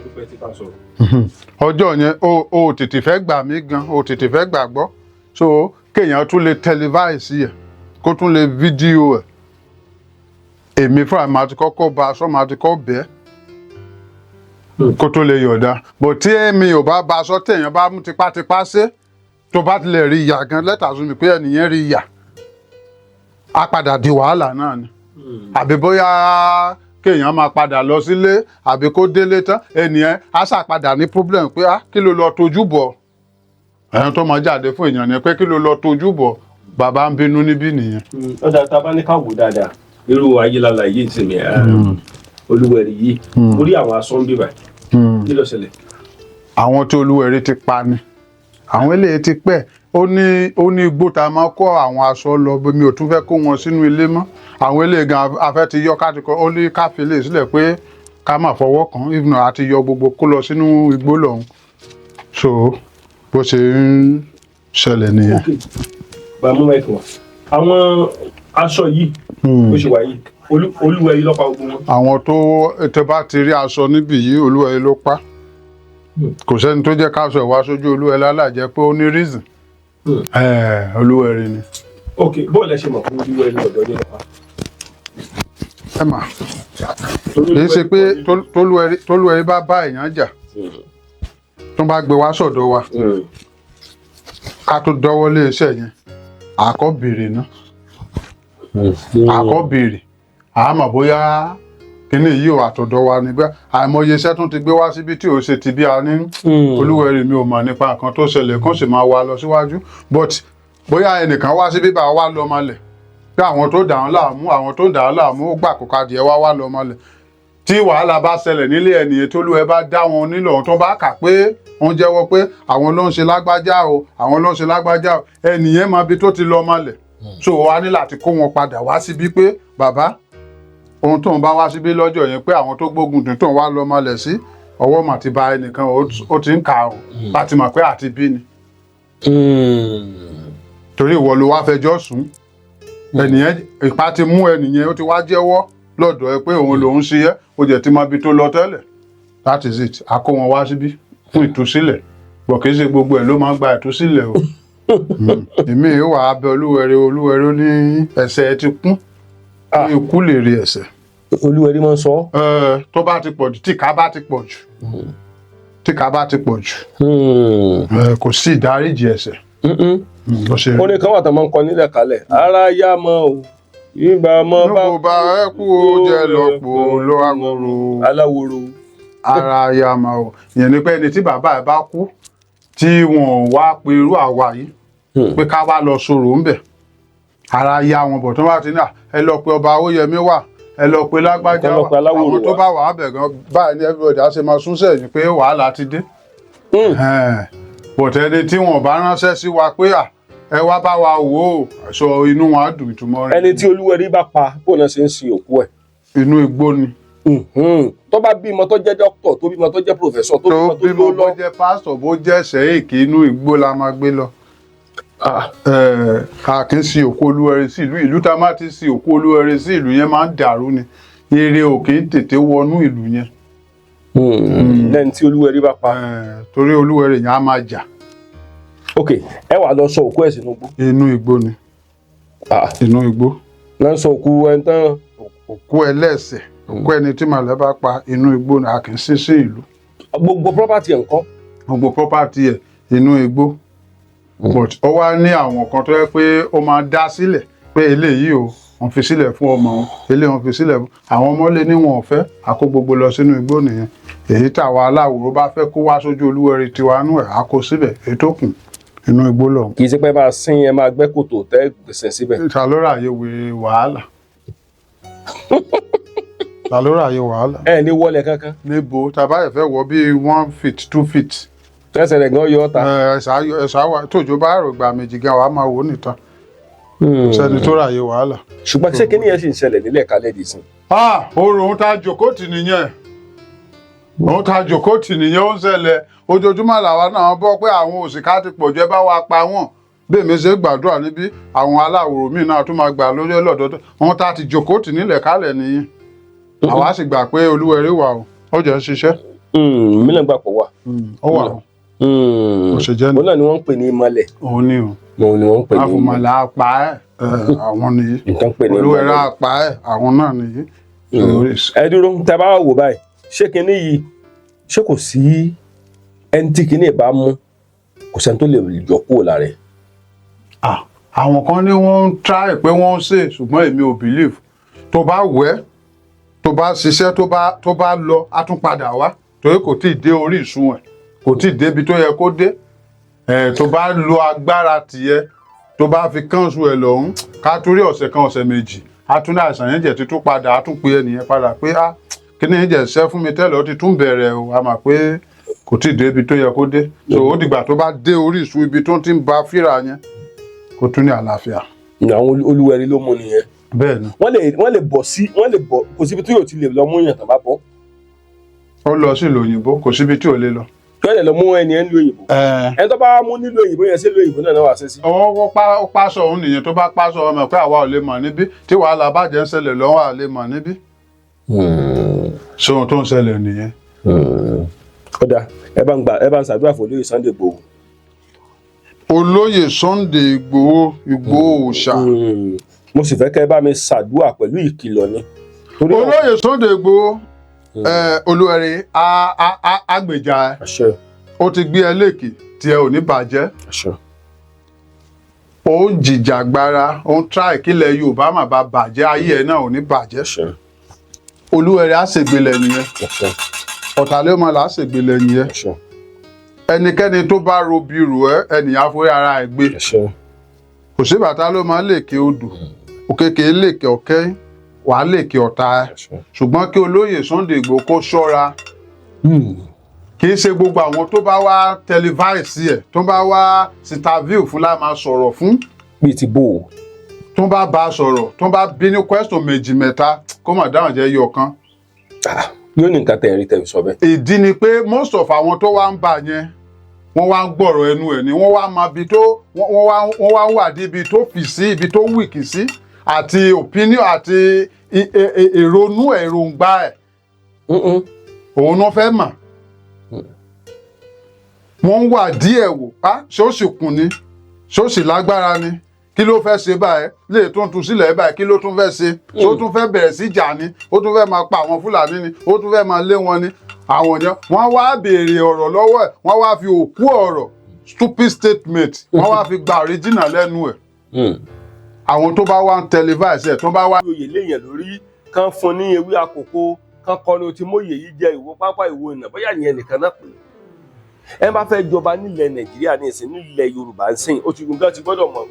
Speaker 2: ọjọ́ yẹn o tètè fẹ́ gbà mí gan o tètè fẹ́ gbà gbọ́ so kéèyàn tún lè tẹlifáìsì ẹ̀ kó tún lè fídíò ẹ̀ èmi fúnra mi àti kọ́kọ́ bá aṣọ mi àti kọ́ bẹ́ẹ̀ kó tó lè yọ̀ọ̀dá bò tí èmi ò bá bá aṣọ téèyàn bá mú tipátipá ṣe tó bá ti lè rí ìyà gan lẹ́tà sún mi pé ẹnìyẹn rí ìyà á padà di wàhálà náà ni àbí bóyá kéèyàn máa padà lọ sílé àbí kó délé tán ẹnìyẹn á ṣàpadà ní problem pé kí ló lọ tójú bọ̀ ẹ̀yàn tó máa jáde fún èèyàn ni pé kí ló lọ tójú bọ̀ bàbá ń bínú níbí nìyẹn.
Speaker 1: ọ̀dà tá a bá ní ká wò dáadáa irú ayélálá yìí ti mi olúwẹ̀rí yìí orí àwọn aṣọ ń bí báyìí kí ló ṣẹlẹ̀.
Speaker 2: àwọn tí olúwẹ̀rí ti pa ni àwọn eléyìí ti pẹ́ ó ní igbó tá a máa kó àwọn aṣọ lọ mi ò tún fẹ́ kó wọn sínú ilé mọ́ àwọn eléyìí gan afẹ́ ti yọ káàtì kan ó ní káfílẹ̀ sílẹ̀ pé ká má fọwọ́ kàn even though àti yọ gbogbo kó lọ sínú igbó lọ́hùn so bó ṣe ń ṣẹlẹ̀ nìyẹn.
Speaker 1: bá mú mẹ́kì wọn. Àwọn aṣọ yìí bó ṣe wà yìí Olúwẹ̀rí ló pa gbogbo wọn.
Speaker 2: àwọn tó tẹ bá ti rí aṣọ níbí yìí Olúwẹ̀rí ló pa kò sẹ́ni tó jẹ́ káṣọ ìwà sójú Olúwẹ̀rí alájẹ́ pé ó ní reason Olúwẹ̀rí ni.
Speaker 1: ok bóòlù ẹ ṣe mọ̀ fún Olúwẹ̀rí lọ́dọ̀ ní ọ̀pá.
Speaker 2: ẹ mà kì í ṣe pé tólúwẹ̀rí bá bá èèyàn jà tó bá gbé wá sọ́dọ̀ wa ká tó dọ́wọ́ lé iṣẹ́ yẹn àkọ́ béèrè náà àkọ́ béèrè àmọ́ bóyá kíní yìí ò àtọ̀dọ̀ wa ni bẹ́ẹ̀ àìmọye iṣẹ́ tún ti gbé wá síbi tí ò ṣe ti bí a ní Olúwẹ̀rí mi ò mọ̀ nípa nǹkan tó ṣẹlẹ̀ kó sì máa wá lọ síwájú but bóyá ẹnìkan wá síbí bá wá lọ mọ́lẹ̀ pé àwọn tó dà wọ́n láàmú ó gbà kó kadìẹ wá lọ mọ́lẹ̀ tí wàhálà bá ṣẹlẹ̀ nílé ẹnìyẹn tó lúwẹ̀ bá dá wọn nílò ohun tó bá kà pé wọ́n jẹ́wọ́ pé àwọn ló ń ṣe lágbájá o àwọn ló ń ṣe lágbájá o ẹnìyẹn mọ ibi tó ti lọ mọ́lẹ̀ so wá ní láti kó wọn padà wá síbí pé bàbá ohun tó ń bá wá síbí lọ́jọ́ yẹn pé àwọn tó gbógun dùn tó ń wá lọ mọ́lẹ̀ sí ọwọ́ mà ti ba ẹnìkan ó ti ń kà ó láti mọ̀ pé àti bí ni torí ìwọ ló wá fẹjọ́ sùn ẹnìyẹn ìpá ti mú ẹnìyẹn ó ti wá jẹ́wọ́ lọ́dọ̀ ẹ pé òun lòun ṣe é ó jẹ́ ti mọ ibi tó lọ tẹ́lẹ̀ that is it a kó wọn wá síbí fún ìtúsílẹ̀ bọ̀ kì í ṣe gbogbo ẹ̀ ló máa ń gba ìtúsílẹ̀ o èmi yóò wá abẹ Olúwẹ̀rí ní ẹ̀ṣẹ̀ ti kún ní ikú lè rí ẹ̀ṣẹ̀.
Speaker 1: Olúwẹ̀rí máa ń sọ.
Speaker 2: tó bá ti pọ̀ jù tíkà bá ti pọ̀ jù kò sí ìdáríjì ẹ̀ṣẹ̀.
Speaker 1: ó ní kan wà tó máa ń kọ nílẹ̀ kalẹ̀ ara yá mọ́ o ìgbà mọ́ bá
Speaker 2: kú ẹ kú ó jẹ lọ́pọ̀ ló àgòrò
Speaker 1: aláwòrò
Speaker 2: ara yá mọ́ o ìyẹn ni pé ẹni tí bàbá ẹ bá kú tí wọn wá pe irú àwa yìí pé ká wá lọ sọ̀rọ̀ ńbẹ̀ ara yá wọn bọ̀ tó bá ti ní ẹ lọ pe ọba Awóyẹmí wà ẹ lọ pe lágbájá wà àwọn tó bá wà á bẹ̀ gan báyìí ní everybody á ṣe máa sún sẹ́yìn pé wàhálà ti dé bọ̀tẹ́ ẹni tí wọn bá ránṣẹ́ sí wa pé ẹ wá bá wa wò ó sọ inú wọn á dùn ìtumọ̀ rẹ̀.
Speaker 1: ẹni tí Olúwẹ̀rí bá pa bó náà ṣe ń sin òkú ẹ̀.
Speaker 2: inú igbó ni.
Speaker 1: tó bá bímọ tó jẹ́ dókítọ̀ tó bímọ tó jẹ́ pòfẹ́sọ̀ tó bímọ tó ló lọ.
Speaker 2: bó jẹ́ pásítọ̀ bó jẹ́ ṣẹ́yìkì inú igbó la máa gbé lọ. kàkín sin òkú Olúwẹ̀rí sí ìlú tá a máa ti sin òkú Olúwẹ̀rí sí ìlú yẹn máa ń dàrú ni eré òkè ń tètè wọnú ìlú yẹn.
Speaker 1: lẹ́ni tí Olúwẹ̀rí bá pa.
Speaker 2: torí Olúwẹ̀rí yẹn á máa jà.
Speaker 1: ok ẹ wà lọ sọ òkú ẹ̀ sínú igbó.
Speaker 2: inú igbó ni. inú igbó.
Speaker 1: lọ sọ òkú ẹni tán.
Speaker 2: òkú ẹlẹ́ṣẹ̀ òkú ẹni tí màlẹ́ bá pa inú igbó ni a kì í sin sí ìlú.
Speaker 1: gbogbo property ẹ̀ ńkọ́.
Speaker 2: gbogbo property ẹ̀ inú igbó. but ó wá ní àwọn kan tó yẹ pé ó máa dá sílẹ̀ pé eléyìí o wọ́n fi sílẹ̀ fún ọmọ wọn eléyìí wọ́n fi sílẹ̀ fún àwọn ọmọ lé ní wọn ò fẹ́ àkó gbogbo lọ sínú igbó nìyẹn èyí táwa aláwòrán bá fẹ́ kó wá sójú Olúwẹ̀rí tiwa nú ẹ̀ àkó síbẹ̀ èyí tó kù inú igbó lọ.
Speaker 1: kì í ṣe pé máa sin ẹ máa gbẹ́ kòtò tẹ́ gbèsè síbẹ̀.
Speaker 2: ta ló ráàyè wàhálà ta ló ráàyè wàhálà.
Speaker 1: ẹ ní wọlé kankan.
Speaker 2: níbo tàbá ẹ fẹ́ wọ bíi 1 feet 2 feet.
Speaker 1: tẹsẹ̀ rẹ̀ gan yọ ọ́ ta.
Speaker 2: ẹ̀sà wà tójó bá rò gbà méjì gan wàá máa wò níta. sẹ́ni tó ráàyè wàhálà.
Speaker 1: ṣùgbọ́n ṣé kíní yẹn sì ń ṣẹlẹ̀ nílẹ̀ kálẹ̀ dì sí.
Speaker 2: oòrùn ta jòkóòtì nìyẹn òun ta jòkóòtì nìyẹn ó ń ṣẹlẹ̀ ojoojúmọ́ làwa náà bọ́ pé àwọn òṣìkà ti pọ̀ jẹ́ bá wa pa wọ́n bẹ́ẹ̀ ṣe gbàdúrà níbí àwọn aláwòrán míì náà tún máa gbà lórí ọlọ́dọọdọ wọn ta ti jòkóòtì nílẹ̀ kálẹ̀ nìyẹn àwa sì gbà pé Olúwẹ̀rí wà ó jẹ́ ń ṣiṣẹ́.
Speaker 1: mílíọ̀nù gbà pọ̀ wà.
Speaker 2: ó wà ó. ó ṣe jẹ́ ní.
Speaker 1: òun náà ni wọ́n ń pè ní ìmọ̀lẹ̀.
Speaker 2: òun ni o.
Speaker 1: òun ni wọ́n ń pè ní ìmọ̀lẹ̀.
Speaker 2: àfùmọ̀là apá ẹ̀ àwọn nìyí.
Speaker 1: nǹkan pè ní
Speaker 2: Olúwẹ̀rí apá ẹ̀ àwọn náà nìyí.
Speaker 1: ẹ dúró tẹ́ bá wò báyìí ṣé kinní yìí ṣé kò sí ẹni tí kinní bá mú kò sẹ́ni tó lè yọ kúrò lára ẹ̀.
Speaker 2: àwọn kan ní wọ́n ń try pé wọ́n ń ṣe ṣùgbọ́n èmi ò believe tó bá wẹ̀ tó bá ṣiṣẹ́ tó bá lọ á tún padà wá torí kò tí ì dé orí ìsun ẹ̀ kò tí ì débi tó yẹ kó dé tó bá lo agbára tìyẹ tó bá fi kánṣu ẹ̀ lọ́hún ká torí ọ̀sẹ̀ kan ọ̀sẹ̀ méjì á tún ní àìsàn yẹn jẹ̀ títún padà á tún pe ẹnìyẹn padà pé kí ni ìjẹ́ ṣẹ́ fún mi tẹ́lẹ̀ ó ti tún bẹ̀rẹ̀ o a mà pé kò tí ì dé ibi tó yẹ kó dé so ó dìgbà tó bá dé orí ìsun ibi tó ti ń ba fíra yẹn kó tún ní àlàáfíà.
Speaker 1: àwọn Olúwẹ̀rí ló mú nìyẹn.
Speaker 2: bẹ́ẹ̀ni.
Speaker 1: wọ́n lè bọ̀ kò síbi tí yóò ti lè lọ mú yàn tán bá bọ́.
Speaker 2: ó lọ sí ìlú òyìnbó kò síbi tí ò lè lọ.
Speaker 1: kẹ́lẹ̀ lọ mú ẹni ẹ̀ ń lo òyìnbó ẹni tó bá mú nílò òyìnbó yẹn sí lo òyìnbó náà wà ṣe sí.
Speaker 2: ó pàṣọ òun nìyẹn tó bá pàṣọ ọmọ pé àwa ò lè mọ̀ níbí tí wàhálà bàjẹ́ ń ṣẹlẹ̀ lọ́wọ́ à lè mọ̀ níbí. ṣé ohun tó ń ṣẹlẹ̀ nìyẹn.
Speaker 1: kódà ẹ bá ń ṣàdúrà fún olóyè Sunday Igboho.
Speaker 2: olóyè Sunday Igboho Òòṣà.
Speaker 1: mo sì fẹ́ kẹ́ ẹ bá mi ṣàdúrà pẹ̀lú ìkìlọ̀ ni.
Speaker 2: olóyè Sunday Igboho olúwẹ̀rí àgbèjà ẹ ó ti gbé ẹ léèkì tí ẹ ò ní bàjẹ́ ó ń jìjàgbara ó ń tíráì kílẹ̀ Yorùbá má bá bàjẹ́ ayé ẹ náà ò ní bàjẹ́ olúwẹ̀rí á ṣègbélẹ̀ nìyẹn ọ̀tàlẹ́mọ̀ là á ṣègbélẹ̀ nìyẹn ẹnikẹ́ni tó bá robi rò ẹ́ ẹnìyàn forí ara ẹ̀ gbé kò sí bàtà ló máa lèkè odò òkèkè lèkè ọ̀kẹ́ wàá lèkè ọ̀tá ẹ̀ ṣùgbọ́n kí olóyè Sunday Igboho kó ṣọ́ra kì í ṣe gbogbo àwọn tó bá wá tẹlifáìsì ẹ̀ tó bá wá sítàvíù fún láì máa sọ̀rọ̀ fún.
Speaker 1: bíi ti bò ó.
Speaker 2: tó bá bá a sọ̀rọ̀ tó bá bí ní question méjì mẹ́ta kó mà dáhùn jẹ́ yọ kan.
Speaker 1: yóò ní nǹkan tẹ̀rí tẹ̀rí sọ bẹ́ẹ̀.
Speaker 2: ìdí ni pé most of àwọn tó wá ń bà yẹn wọ́n wá ń gbọ́rọ̀ ẹnu ẹ̀ ni wọ́n wá máa bi tó wọ́n wá wà dé ibi tó fì sí ibi tó wíìkì sí àti opinion àti èrònú èròǹgbà ẹ̀ òun náà fẹ́ mà wọ́n wà díẹ̀ wò ṣé ó sì kùn ni ṣé ó sì lágbára ni kí ló fẹ́ ṣe báyìí lè tó ń tu sílẹ̀ báyìí kí ló tún fẹ́ ṣe ṣé ó tún fẹ́ bẹ̀rẹ̀ sí jà ni ó tún fẹ́ máa pa àwọn Fúlàní ni ó tún fẹ́ máa lé wọn ni àwọn yẹn wọ́n wá béèrè ọ̀rọ̀ lọ́wọ́ ẹ̀ wọ́n wá fi òkú ọ̀rọ̀ stupid statement wọ́n wá fi gba original lẹ́nu ẹ̀ àwọn tó bá wá ń televise ẹ̀ tó bá wá.
Speaker 1: oyè léèyàn lórí kan fún ní ewé àkókò kan kọ́ ni o ti móye yìí jẹ ìwọ pápá ìwọ ìnà bóyá ìyẹn nìkan náà pè é ẹ bá fẹ́ jọba nílẹ̀ Nàìjíríà ní ìsìn nílẹ̀ Yorùbá ń sìn ó ti nǹkan ti gbọ́dọ̀ mọ̀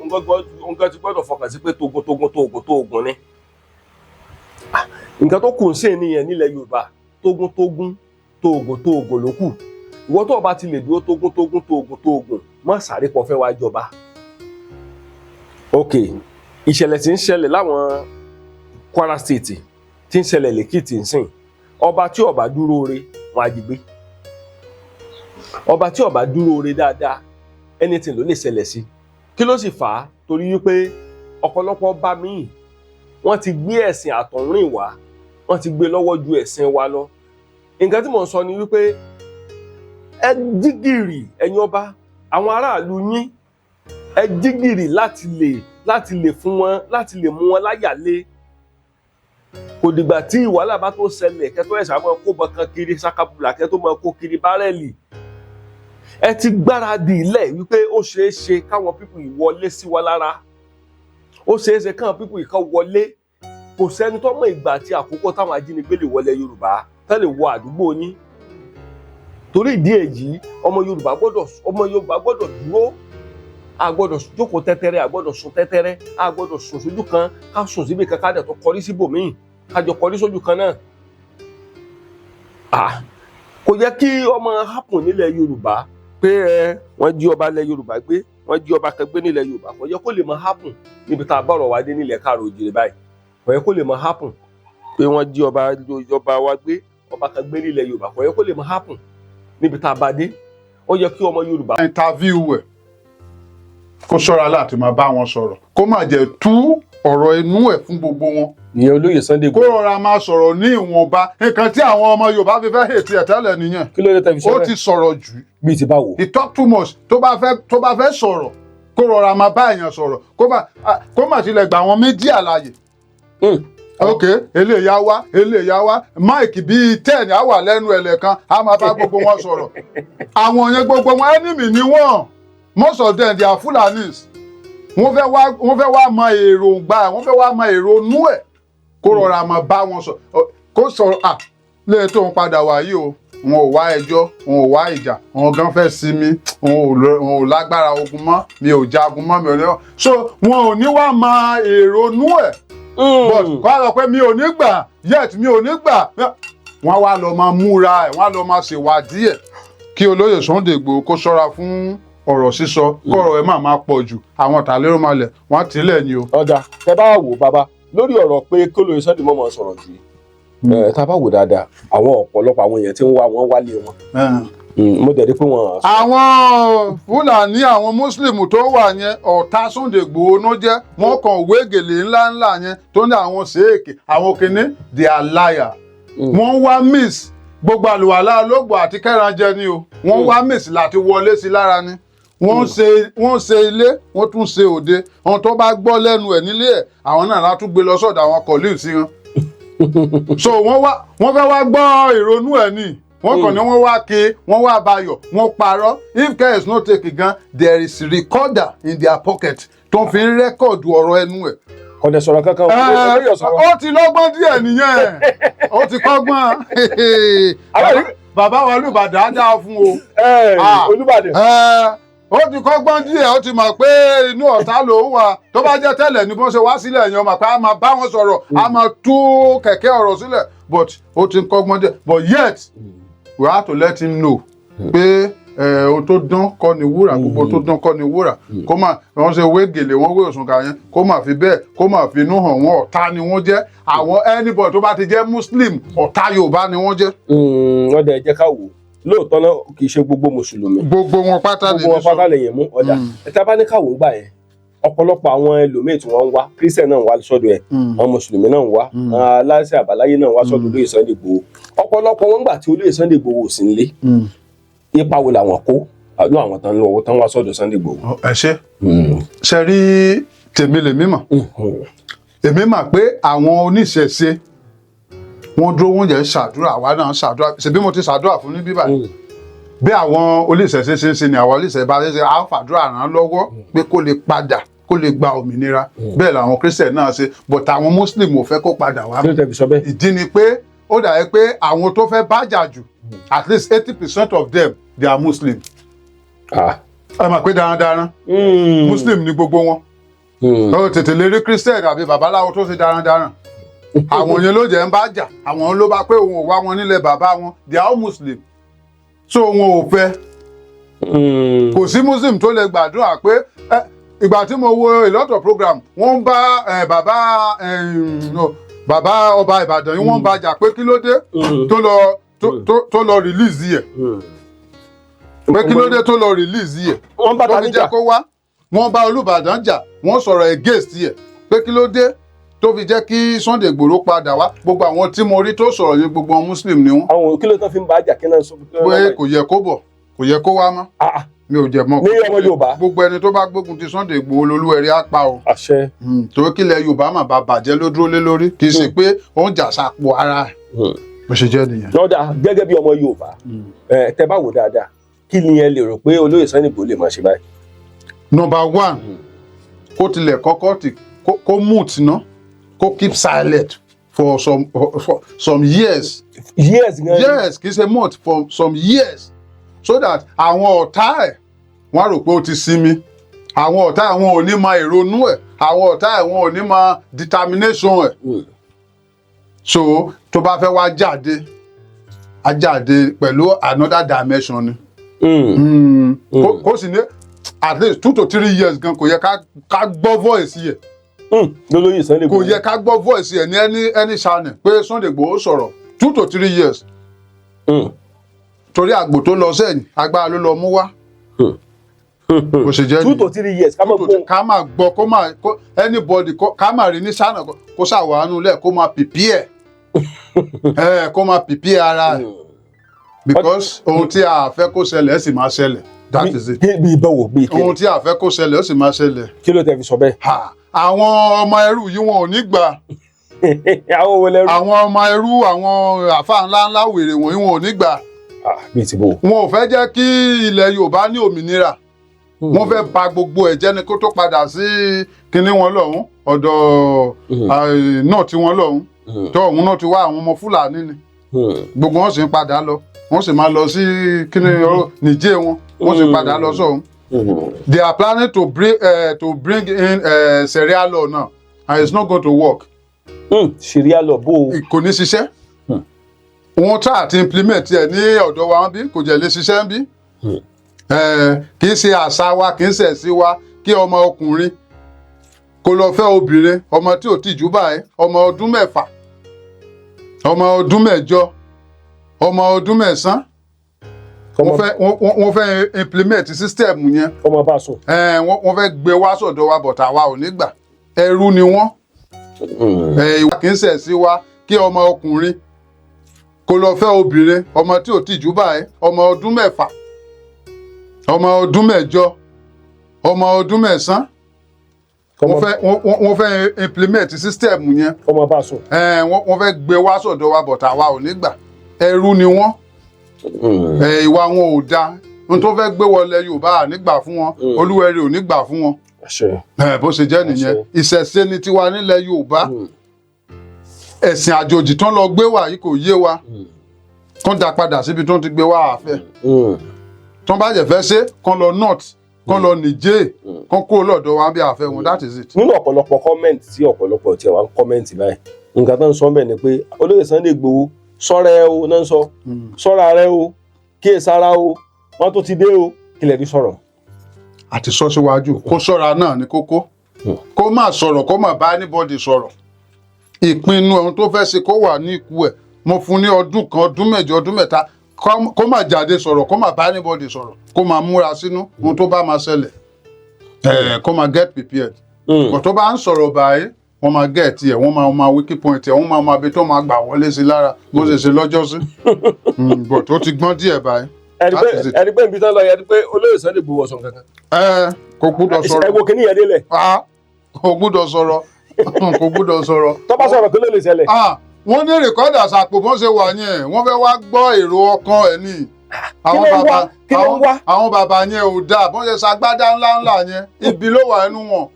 Speaker 1: nǹkan ti gbọ́dọ̀ fọkàn sí pé tógun ni nǹkan tó kù ń sìn nìyẹn nílẹ̀ Yorùbá tógun ló kù ìwọ tó bá ti lè dúró tógun má sáré pọ̀ fẹ́ wá jọba. ok ìṣẹ̀lẹ̀ tí ń ṣẹlẹ̀ láwọn Kwara State tí ń ṣẹlẹ̀ lẹ́kìtì ń sìn ọba tí ó bá dúró re wọn á jí gbé ọba tí ó bá dúró re dáadáa anything ló lè ṣẹlẹ̀ sí kí ló sì fà á torí wípé ọ̀pọ̀lọpọ̀ ọba míì wọ́n ti gbé ẹ̀sìn àtọ̀húnrìn wá wọ́n ti gbé lọ́wọ́ ju ẹ̀sìn wa lọ nǹkan tí mò ń sọ ni wípé ẹ jígìrì ẹ̀yin ọba àwọn aráàlú yín ẹ jígìrì láti lè fún wọn láti lè mú wọn láyà lé kò dìgbà tí ìwàhálà bá tó ṣẹlẹ̀ kẹ́tọ́ ẹ̀sà máa kó bọ̀kan kiri sakabula kẹ́tọ́ máa kó kiri bárẹ́lì ẹ ti gbáradì ilẹ̀ wípé ó ṣeé ṣe káwọn pípù ìwọlé sí wa lára ó ṣeé ṣe káwọn pípù ìkan wọlé kò sẹ́ni tó mọ ìgbà àti àkókò táwọn ajínigbé lè wọlé Yorùbá tán lè wọ àdúgbò yín torí ìdí èyí ọmọ Yorùbá gbọ́dọ̀ dúró a gbọ́dọ̀ jókòó tẹ́tẹ́rẹ́ a gbọ́dọ̀ sùn tẹ́tẹ́rẹ́ a gbọ́dọ̀ sùn sójú kan ká sùn síbi kan ká dẹ̀ tó kọrí síbòmíì ká jọ kọrí sójú kan náà kò yẹ kí ọmọ happen nílẹ̀ Yorùbá pé wọ́n jí ọba nílẹ̀ Yorùbá gbé wọ́n jí ọba kan gbé nílẹ̀ Yorùbá kò yẹ kó lè mọ happen níbi tá a bọ̀rọ̀ wá dé nílẹ̀ Káàárọ̀ Oòjíire báyìí kò yẹ kó lè mọ happen pé wọ́n jí ọba wa gbé ọba kan gbé nílẹ̀ Yorùbá kò yẹ kó lè mọ happen níbi tá a bá dé ó yẹ kí ọmọ Yorùbá.
Speaker 2: interview ẹ̀ kó ṣọ́ra láti máa bá wọn sọ̀rọ̀ kó má jẹ́ tú ọ̀rọ̀ inú ẹ̀ fún gbogbo wọn.
Speaker 1: ìyẹn olóyè Sunday
Speaker 2: Igboho. kó rọra máa sọ̀rọ̀ ní ìwọ̀nba nǹkan tí àwọn ọmọ Yorùbá fi fẹ́ hètì ẹ̀ tẹ́lẹ̀ nìyẹn.
Speaker 1: kí ló dé tẹ̀fi sọ́rọ̀
Speaker 2: ó ti sọ̀rọ̀ jù.
Speaker 1: bíi ti báwo.
Speaker 2: he talk too much tó bá fẹ́ sọ̀rọ̀ kó rọra máa bá èèyàn sọ̀rọ̀ kó má tilẹ̀ gbà wọn méjì àlàyé. ok eléyà wá máìkì bíi 10 á wà lẹ́nu ẹ̀lẹ́kan á máa bá gbogbo wọn sọ̀rọ̀ àwọn yẹn gbogbo wọn enemy ni wọ́n most of them they are Fulanis wọ́n fẹ́ wá mọ èròǹgbà ẹ̀ wọ́n fẹ́ wá mọ èrònú ẹ̀ kó rọra máa bá wọn sọ kó sọ̀rọ̀ lẹ́yìn tó ń padà wá yìí o wọn ò wá ẹjọ́ wọn ò wá ìjà wọn gan fẹ́ sinmi wọn ò lágbára ogun mọ́ mi ò jagun mọ́ mi ò ní wọ́n so wọn ò ní wá mọ èrònú ẹ̀ but kó a lọ pé mi ò ní gbà yet mi ò ní gbà wọ́n wá lọ máa múra ẹ̀ wọ́n á lọ máa ṣèwádìí ẹ̀ kí olóyè Sunday Igboho kó ṣọ́ra fún ọ̀rọ̀ sísọ kọ́rọ̀ ẹ̀ máa pọ̀ jù àwọn tàlérò malẹ̀ wọ́n ti lẹ̀ ni o.
Speaker 1: ọ̀dà tẹ bá wò bàbá lórí ọ̀rọ̀ pé kólóyè Sunday mọ̀mọ́ sọ̀rọ̀ jù tá a bá wò dáadáa àwọn ọ̀pọ̀lọpọ̀ àwọn èèyàn tí ń wá wọn wálé wọn mo dẹ̀ rí pé wọ́n.
Speaker 2: àwọn Fúlàní àwọn Muslim tó wà yẹn ọ̀tá Sunday Igboho ló jẹ́ wọ́n kàn wé gèlè ńláńlá yẹn tó ní àwọn ṣèèkì àwọn kìíní they are liar. Wọ́n wá miss gbogbo àlùwàlá olóògbò àti kẹ́ranjẹ ni o wọ́n wá miss láti wọlé sí lára ni wọ́n ṣe ilé wọ́n tún ṣe òde àwọn tó bá gbọ́ lẹ́nu ẹ̀ nílé ẹ̀ àwọn náà látún gbé lọ sọ́dọ̀ àwọn colleagues sí wọn. So wọ́n fẹ́ wá gbọ́ ìrònú ẹ̀ ni wọ́n kàn ní wọ́n wá ké wọ́n wá bayọ̀ wọ́n parọ́ if care is not taken gan there is recorder in their pocket tó fi ń rẹ́kọ̀dù ọ̀rọ̀ ẹnu ẹ̀.
Speaker 1: Ọ̀dẹ̀ sọ̀rọ̀ kankan.
Speaker 2: Ó ti lọ́gbọ́n díẹ̀ nìyẹn ó ti kọ́gbọ́n bàbá wa Olúbàdàn á dá fún o.
Speaker 1: Olúbàdàn.
Speaker 2: Ó ti kọ́gbọ́n díẹ̀ ó ti mọ̀ pé inú ọ̀tá ló wà tó bá jẹ́ tẹ́lẹ̀ ní bó ṣe wá sílẹ̀ yẹn ọmọ pé a máa bá wọn sọ̀rọ̀ a máa tú kẹ̀kẹ́ ọ̀rọ̀ sílẹ̀ but ó ti kọ́gbọ́n díẹ̀ but yet we have to let him know pé ohun tó dán kọ́ ni wúrà gbogbo tó dán kọ́ ni wúrà kó má wọ́n ṣe wé gèlè wọ́n wé òṣùnkà yẹn kó má fi bẹ́ẹ̀ kó má fi inú hàn wọ́n ọ̀tá ni wọ́n jẹ́ àwọn anybody tó bá ti jẹ́ Muslim ọ̀tá Yorùbá ni wọ́n jẹ́.
Speaker 1: Wọ́n dẹ̀ jẹ́ ká wò lóòótọ́ náà kì í ṣe gbogbo mùsùlùmí.
Speaker 2: Gbogbo wọn pátá
Speaker 1: lè yẹn mú ọ̀dà ẹ̀ta bá ní káwò ń gbà yẹn ọ̀pọ̀lọpọ̀ àwọn ẹlòmíì tí wọ́n ń wá Christian náà ń wá sọ́dọ̀ ẹ̀ àwọn mùsùlùmí náà ń wá aláṣẹ àbáláyé náà ń wá sọ́dọ̀ olóyè Sunday Igboho ọ̀pọ̀lọpọ̀ wọn gbà tí olóyè Sunday Igboho ò sí nílé ipa wo làwọn kó àlọ́ àwọn tán lọ́wọ́ tán wá sọ́dọ̀ Sunday Igboho.
Speaker 2: Ẹ ṣe rí tèmi lèmi mọ̀ èmi mọ̀ pé àwọn oníṣẹ̀ṣe wọ́n dúró wọ́n jẹ́ ṣàdúrà àwa náà ṣàdúrà ṣebí mo ti ṣàdúrà fún ní bíbá bí àwọn oníṣẹ̀ṣe ṣe ń ṣe ni àwọn oníṣẹ̀ṣe bá ṣe á fàdúrà ràn lọ́wọ́ pé kó lè padà kó lè gba òmìnira bẹ́ẹ̀ làwọn Christian náà ṣe but àwọn Muslim ò fẹ́ kó padà wá ìdí ni pé ó dàbí pé àwọn tó fẹ́ bájà jù at least 80% of them they are Muslim. Ẹ mọ̀ pé darandaran Muslim ni gbogbo wọn ó tètè lè rí Christian àbí babaláwo tó ṣe darandaran àwọn yẹn ló jẹ́ ń bá jà àwọn ló bá pé òun ò wá wọn nílẹ̀ bàbá wọn they are all Muslim so wọn ò fẹ́ kò sí Muslim tó lè gbàdúrà pé ìgbà tí mo wo a lot of program wọ́n ń bá bàbá ọba Ìbàdàn yìí wọ́n ń bá jà pé kí ló dé tó lọ release yẹ pé kí ló dé tó lọ release yẹ
Speaker 1: wọ́n bá ta níjà
Speaker 2: wọ́n bá Olúbàdàn jà wọ́n sọ̀rọ̀ against yẹ pé kí ló dé tó fi jẹ́ kí Sunday Igboho padà wá gbogbo àwọn tí mo rí tó sọ̀rọ̀ yẹn gbogbo Muslim ni wọ́n.
Speaker 1: àwọn kí ló tán fi ń bá jà kí náà sọ.
Speaker 2: pé kò yẹ kó bọ̀ kò yẹ kó wá mọ́. mi ò jẹ mọ́.
Speaker 1: ní ọmọ Yorùbá.
Speaker 2: gbogbo ẹni tó bá gbógun ti Sunday Igboho lolúwẹ̀rí á pa o.
Speaker 1: àṣẹ.
Speaker 2: torí kílẹ̀ Yorùbá mà bá bàjẹ́ ló dúró lé lórí kì í ṣe pé ó ń jà sápò ara ẹ̀. bó ṣe jẹ́ nìyẹn.
Speaker 1: lọ́dà gẹ́gẹ́ bí ọmọ Yorùbá tẹ bá wò dáadáa kí ni ẹ lè rò pé olóyè Sunday Igboho lè máa ṣe báyìí.
Speaker 2: number one kó tilẹ̀ kọ́kọ́ kó mute ná kó keep silent for some years.
Speaker 1: Yes
Speaker 2: kì í ṣe month for some years so that àwọn ọ̀tá ẹ̀ wọ́n á rò pé ó ti sinmi àwọn ọ̀tá ẹ̀ wọn ò ní mọ ìrònú ẹ̀ àwọn ọ̀tá ẹ̀ wọn ò ní mọ determination ẹ̀ so tó bá fẹ́ wá jáde á jáde pẹ̀lú another dimension ni kó sì ní at least 2 to 3 years gan kò yẹ ká gbọ́ voice yẹ
Speaker 1: lólóyè Sunday Igboho
Speaker 2: kò yẹ ká gbọ́ voice yẹ ní any channel pé Sunday Igboho sọ̀rọ̀ 2 to 3 years torí àgbò tó lọ sẹ́yìn agbára ló lọ mú wá bó ṣe jẹ́
Speaker 1: 2 to 3 years
Speaker 2: ká máa gbọ́ kó máa anybody ká máa rí ní channel kó ṣàwánú lẹ̀ kó máa prepare kó máa prepare ara ẹ̀ because ohun tí a fẹ́ kó ṣẹlẹ̀ sì máa ṣẹlẹ̀ that is it.
Speaker 1: bí ìbẹ̀wò bí ìkíni.
Speaker 2: ohun tí a fẹ́ kó ṣẹlẹ̀ ó sì máa ṣẹlẹ̀.
Speaker 1: kí ló tẹ́ fi sọ bẹ́ẹ̀.
Speaker 2: àwọn ọmọ ẹrú yìí wọn ò ní gbà.
Speaker 1: àwọn wo lẹ́rú.
Speaker 2: àwọn ọmọ ẹrú àwọn àfa ńláńlá wèrè wọ̀nyí wọn ò ní gbà.
Speaker 1: bíi ti bò.
Speaker 2: wọn ò fẹ́ jẹ́ kí ilẹ̀ Yorùbá ní òmìnira. wọ́n fẹ́ bà gbogbo ẹ̀ jẹ́ ni kó tó padà sí kinní wọn lọ́hùn ọ̀dọ̀ náà tí wọ́n lọ́hùn tó ọ̀hún náà ti wá àwọn ọmọ Fúlàní ni. gbogbo wọn sì ń padà lọ wọ́n sì máa lọ sí kíní Nìjẹ̀ wọn wọ́n sì padà lọ sọ́hún. They are planning to bring in Sharia law now and it's not going to work.
Speaker 1: Sharia law bó o.
Speaker 2: Kò ní ṣiṣẹ́. Wọ́n try àti implement ẹ̀ ní ọ̀dọ̀ wa bí kò jẹ́ lè ṣiṣẹ́ bí. Kì í ṣe àṣà wa kì í ṣe ẹ̀sìn wa kí ọmọ ọkùnrin kó lọ fẹ́ obìnrin ọmọ tí ò tìjú báyìí ọmọ ọdún 6 ọmọ ọdún 8 ọmọ ọdún 9 wọ́n fẹ́ implement system yẹn
Speaker 1: ọmọ bá sùn.
Speaker 2: wọ́n fẹ́ gbé wá sọ́dọ̀ wa but àwa ò ní gbà ẹrú ni wọ́n. ìwà kì í ṣẹ̀ sí wa kí ọmọ ọkùnrin kó lọ fẹ́ obìnrin ọmọ tí ò tí jù báyìí ọmọ ọdún 6 ọmọ ọdún 8 ọmọ ọdún 9 wọ́n fẹ́ implement system yẹn
Speaker 1: ọmọ bá sùn.
Speaker 2: wọ́n fẹ́ gbé wá sọ́dọ̀ wa but àwa ò ní gbà ẹrú ni wọ́n. ìwà wọn ò dáa ohun tó fẹ́ gbé wọlé Yorùbá nígbà fún wọn Olúwẹ̀rí ò ní gbà fún wọn. bó ṣe jẹ́ nìyẹn ìṣẹ̀ṣe ni tiwa nílẹ̀ Yorùbá ẹ̀sìn àjòjì tán lọ gbé wá yìí kò yé wa kán dá padà síbi tó ti gbé wá àfẹ́ tán bá jẹ́ fẹ́ ṣe kán lọ north kán lọ Niger kán kúrò lọ́dọ̀ wa bí àfẹ́ wọn that is it.
Speaker 1: nínú ọ̀pọ̀lọpọ̀ kọ́mẹ̀ntì tí ọ̀pọ̀lọpọ̀ tiẹ̀ wá ń kọ́mẹ̀ntì báyìí nǹkan tó ń sọ bẹ́ẹ̀ ni pé olóyè Sunday Igboho sọ́ra ẹ o náà ń sọ sọ́ra rẹ o kíyèsára o wọ́n tó ti dé o kílẹ̀ rí sọ̀rọ̀.
Speaker 2: àti sọ síwájú kó ṣọ́ra náà ní kókó kó má sọ̀rọ̀ kó má bá anybody sọ̀rọ̀ ìpinnu ohun tó fẹ́ ṣe kó wà ní ikú ẹ̀ mo fún ní ọdún kan ọdún 7 ọdún 3 kó má jáde sọ̀rọ̀ kó má bá anybody sọ̀rọ̀ kó má múra sínú ohun tó bá máa ṣẹlẹ̀ kó má get prepared kò tó bá ń sọ̀rọ̀ báyìí wọ́n máa get ẹ̀ wọ́n máa wiki point ẹ̀ wọ́n máa bí tó máa gbà wọlé sí lára bó ṣe ṣe lọ́jọ́ sí but ó ti gbọ́n díẹ̀ báyìí.
Speaker 1: ẹni pé nbí tán lọ yẹn pé olóyè Sunday Igboho ọ̀sán kankan.
Speaker 2: kò gbúdọ̀ sọ̀rọ̀
Speaker 1: ẹ wo kíní yẹn délẹ̀.
Speaker 2: kò gbúdọ̀ sọ̀rọ̀ kò gbúdọ̀ sọ̀rọ̀.
Speaker 1: tó bá sọ̀rọ̀ kí ló lè ṣẹlẹ̀.
Speaker 2: wọ́n ní rìkọ́dà ṣàpò bọ́n ṣe wà yẹn wọ́n fẹ́ wá gbọ́ èrò ọkàn ẹ̀ ní. àwọn bàbá yẹn ò dáa bọ́n ṣe ṣàgbádá ńláńlá yẹn ibi ló wà nínú wọn.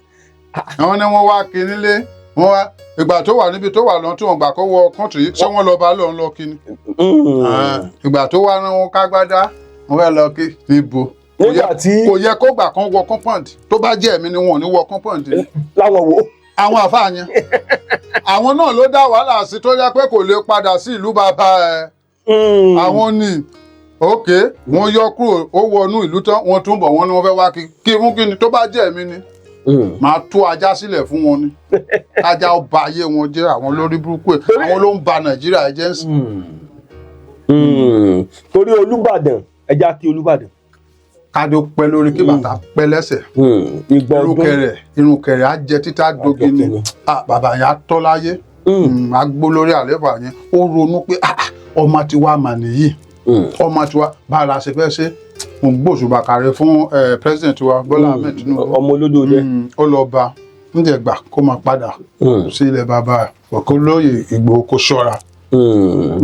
Speaker 2: àwọn ni wọ́n wá kí nílé wọ́n wá ìgbà tó wà níbi tó wà lọ́n tí wọ́n gbà kó wọ kọ́ńtì ṣé wọ́n lọ bá lọ́n lọ kí ni. ìgbà tó wà náà wọ́n kágbádá wọ́n fẹ́ lọ kí níbo. kò yẹ kó gbà kán wọ compound tó bá jẹ́ ẹ̀mí ni wọn ò ní wọ compound.
Speaker 1: láwọn wo.
Speaker 2: àwọn àfáà yẹn àwọn náà ló dá wàhálà sí tó yẹ pé kò lè padà sí ìlú bàbá ẹ̀. àwọn ni wọ́n yọ kúrò ó wọnú ìlú tán wọ́n tún bọ̀ wọ́n ní wọ́n fẹ́ wá kí mú kí ni tó bá jẹ́ ẹ̀mí ni. máa tú ajá sílẹ̀ fún wọn ni ajá ó ba ayé wọn jẹ́ àwọn lórí burúkú ẹ̀ àwọn ló ń ba Nàìjíríà jẹ́ sí.
Speaker 1: torí Olúbàdàn ẹja kí Olúbàdàn.
Speaker 2: kádó pẹ́ lórí kí bàtà pẹ́ lẹ́sẹ̀ irùnkẹ̀rẹ̀ á jẹ títà dogi ni bàbá yẹn á tọ́ láyé á gbó lórí àléfà yẹn ó ronú pé ọmọ tiwa mà nìyí ọmọ tiwa bá a la ṣe fẹ́ ṣe mo gbóṣùbà kàrẹ fún president wa Bọ́lá Ahmed Tinubu
Speaker 1: ọmọ olódò jẹ
Speaker 2: ó lọ bá ǹjẹ́ gbà kó máa padà sí ilẹ̀ bàbá ọ̀kọ́ lóye Ìgbòho kó ṣọ́ra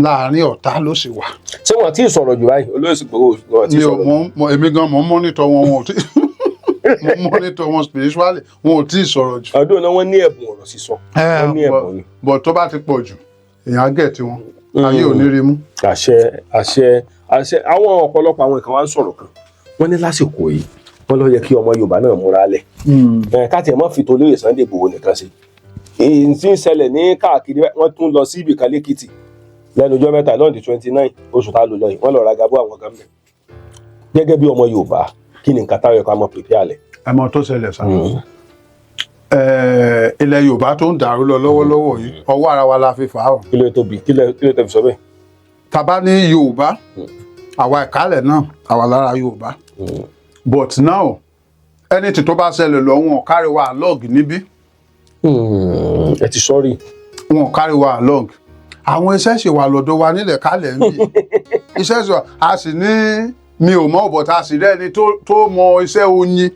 Speaker 2: láàárín ọ̀tá ló sì wà.
Speaker 1: ṣé wọn tí ì sọ̀rọ̀ jù báyìí olóyè Ìgbòho wọn tí ì sọ̀rọ̀.
Speaker 2: èmi gan mọ̀ ń mọ́nítọ̀ wọn wọn ò tí mo mọ́nítọ̀ wọn spiritually wọn ò tí ì sọ̀rọ̀ jù.
Speaker 1: ọdún náà wọ́n ní ẹ̀bùn ọ̀rọ̀ sísọ. wọ́n ní ẹ̀bùn ni.
Speaker 2: bọ̀ tó bá ti pọ̀ jù èèyàn á gẹ̀ tí wọn ayé ò ní rí mú.
Speaker 1: àṣẹ àwọn ọ̀pọ̀lọpọ̀ àwọn ìkan wá ń sọ̀rọ̀ kan wọ́n ní lásìkò yìí wọ́n ló yẹ kí ọmọ Yorùbá náà múra lẹ̀ káàtì ẹ̀ mọ́ fi tó lóye Sunday Igboho nìkan sí èyí tí ń ṣẹlẹ̀ ní káàkiri wọ́n tún lọ sí ibìkan lẹ́kìtì lẹ́nu ọjọ́ mẹ́ta lọ́ọ̀dì 29 oṣù tá a lò lọ yìí wọ́n lọ ra gabó àwọn kan bẹ̀ gẹ́gẹ́ bí ọmọ Yorùbá kí ni nǹkan táwọn ẹ̀kọ́ àmọ́ pèpè àlẹ́.
Speaker 2: ẹmọ tó ṣẹlẹ̀ sá ilẹ̀ Yorùbá tó ń dàrú lọ lọ́wọ́lọ́wọ́ yìí ọwọ́ ara wa la fi fà á o.
Speaker 1: kí ló tóbi kí ló tẹ̀ fi sọ bẹ́ẹ̀.
Speaker 2: tàbá ní Yorùbá àwa ìkálẹ̀ náà àwa lára Yorùbá but now anything tó bá ṣẹlẹ̀ lọ wọn carry wa along níbí.
Speaker 1: ẹ ti sọ́rí.
Speaker 2: wọn carry wa along àwọn iṣẹ́ ṣe wà lọ́dọ̀ wa nílẹ̀ kálẹ̀ ń bì iṣẹ́ ṣe wà a sì ní mi ò mọ̀ but a sì rẹ́ni tó mọ iṣẹ́ oyin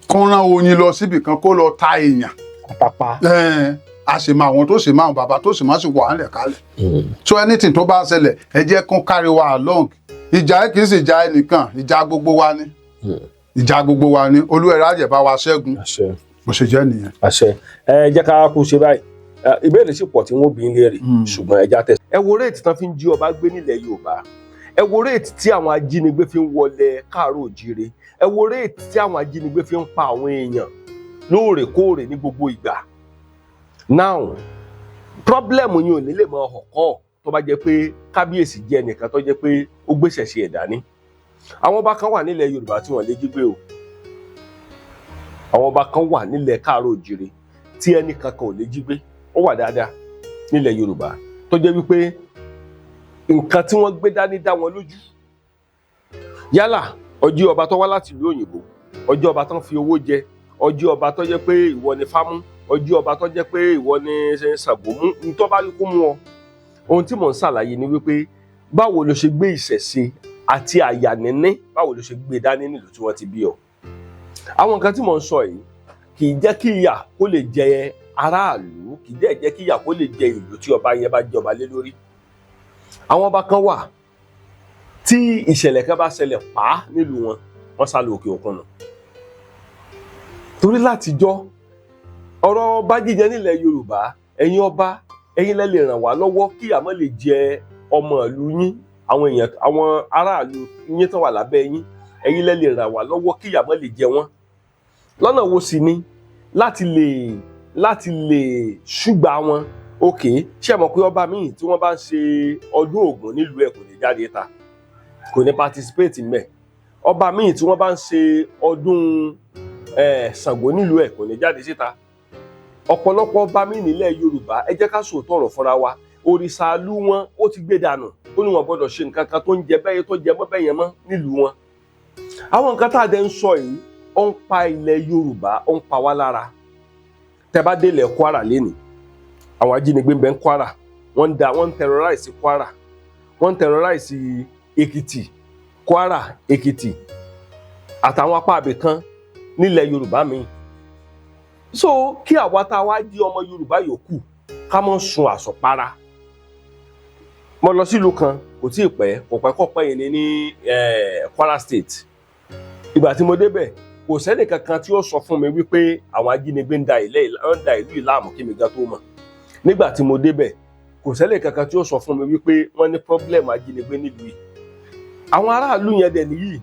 Speaker 2: kó rán oyin lọ síbì kan kó lọ ta èèyàn.
Speaker 1: àtàpá.
Speaker 2: a sì mọ àwọn tó sì máa bàbá tó sì máa sì wà nílẹ̀ kálẹ̀ so anything tó bá ṣẹlẹ̀ ẹ jẹ́ kó carry wa along ìjà kì í sì jà ẹnìkan ìjà gbogbo wa ni ìjà gbogbo wa ni Olúwẹ̀rí á jẹ́ bá wa ṣẹ́gun bó ṣe jẹ́ nìyẹn.
Speaker 1: àṣẹ ẹ jẹ́ ká kú ṣe báyìí ìbéèrè sì pọ̀ tí wọ́n bí ń léèrè ṣùgbọ́n ẹja tẹ̀. ẹ wo réètì tán fi ń jí ọba gbé nílẹ̀ Yorùbá ẹ wo réètì tí àwọn ajínigbé fi ń wọlé káàárọ̀ òjíire ẹ wo réètì tí àwọn ajínigbé fi ń pa àwọn èèyàn lóòrèkóòrè ní gbogbo ìgbà. now pírọ́blẹ́mù yìí ò ní lè mọ ọ̀kọ́ tó bá jẹ́ pé kábíyèsí jẹ́ ẹnìkan tó jẹ́ pé ó gbéṣẹ̀ ṣe ẹ̀dá ní. àwọn ọba kan wà nílẹ̀ Yorùbá tí wọ́n lè jí gbé o àwọn ọba kan wà nílẹ̀ káàárọ̀ òjíire tí ẹnì kankan ò lè jí gbé ó wà dáadáa nílẹ̀ Yorùbá tó jẹ́ wípé nǹkan tí wọ́n gbé dání dá wọn lójú yálà ọjọ́ ọba tó wá láti ìlú òyìnbó, ọjọ́ ọba tán fi owó jẹ, ọjọ́ ọba tó jẹ́ pé ìwọ ni fámú, ọjọ́ ọba tó jẹ́ pé ìwọ ni ṣàngómú, ní tó bá rí kó mú ọ. Ohun tí mò ń ṣàlàyé ni wípé báwo ló ṣe gbé ìṣẹ̀ṣe àti àyà níní, báwo ló ṣe gbé dání nílùú tí wọ́n ti bí ọ. Àwọn nǹkan tí mò ń sọ yìí kì í jẹ́ kí ìyà kó lè jẹ aráàlú, kì í jẹ́ kí ìyà kó lè jẹ ìlú tí ọba yẹn bá jẹ ọba lé lórí. Àwọn ọba kan wà tí ìṣẹ̀lẹ̀ kan bá ṣẹlẹ̀ pa nílùú wọn, wọ́n sá lọ òkè òkun nù. Torí látijọ́ ọ̀rọ̀ ọba jíjẹ nílẹ̀ Yorùbá, ẹ̀yin ọba, ẹ̀yin lẹ lè ràn wá lọ́wọ́ kí ìyà má lè jẹ ọmọ ìlú yín, àwọn èèyàn, àwọn aráàlú yín tán wà lábẹ́ yín, ẹ̀yin lẹ lè ràn wá lọ́wọ́ kí ìyà má lè jẹ wọ́n. Lọ́nà wo sì ni láti lè ṣùgbà wọn. Òkè, ṣé ẹ mọ̀ pé ọba míì tí wọ́n bá ń ṣe ọdún Ògún nílùú ẹ̀ kò ní jáde ta, kò ní participate ńbẹ̀. Ọba míì tí wọ́n bá ń ṣe ọdún Ṣàngó nílùú ẹ̀ kò ní jáde síta. Ọ̀pọ̀lọpọ̀ ọba míì nílẹ̀ Yorùbá, ẹ jẹ́ ká sòótọ́ ọ̀rọ̀ fúnra wa, òrìṣà ìlú wọn ó ti gbé dànù, ó ní wọn gbọ́dọ̀ ṣe nǹkan kan tó ń jẹ bẹ́yẹ tó jẹ mọ́ bẹ́yẹn mọ́ nílùú wọn. Àwọn nǹkan tá a dẹ̀ ń sọ yìí ó ń pa ilẹ̀ Yorùbá, ó ń pa wá lára. Tẹ́ bá dé ilẹ̀ Kwara lénìí, àwọn ajínigbé ń bẹ ní Kwara, wọ́n ń terrorize Kwara, wọ́n ń terrorize Èkìtì, Kwara, Èkìtì àtàwọn apá ibì kan nílẹ̀ Yorùbá míì. So kí àwa tá a wá jí ọmọ Yorùbá yòókù ká mọ́ sun àsọ̀para. Mo lọ sílùú kan kò tí ì pẹ́, kò pẹ́ kọ́ pẹ́ yìí ní Kwara State. Ìgbà tí mo débẹ̀ kò sẹ́ni kankan tí ó sọ fún mi wípé àwọn ajínigbé ń da ìlú ìlàmù kí mi gan tó mọ̀. Nígbà tí mo débẹ̀ kò sẹ́ni kankan tí ó sọ fún mi wípé wọ́n ní problem ajínigbé nílùú yìí. Àwọn aráàlú yẹn dẹ̀ nìyí,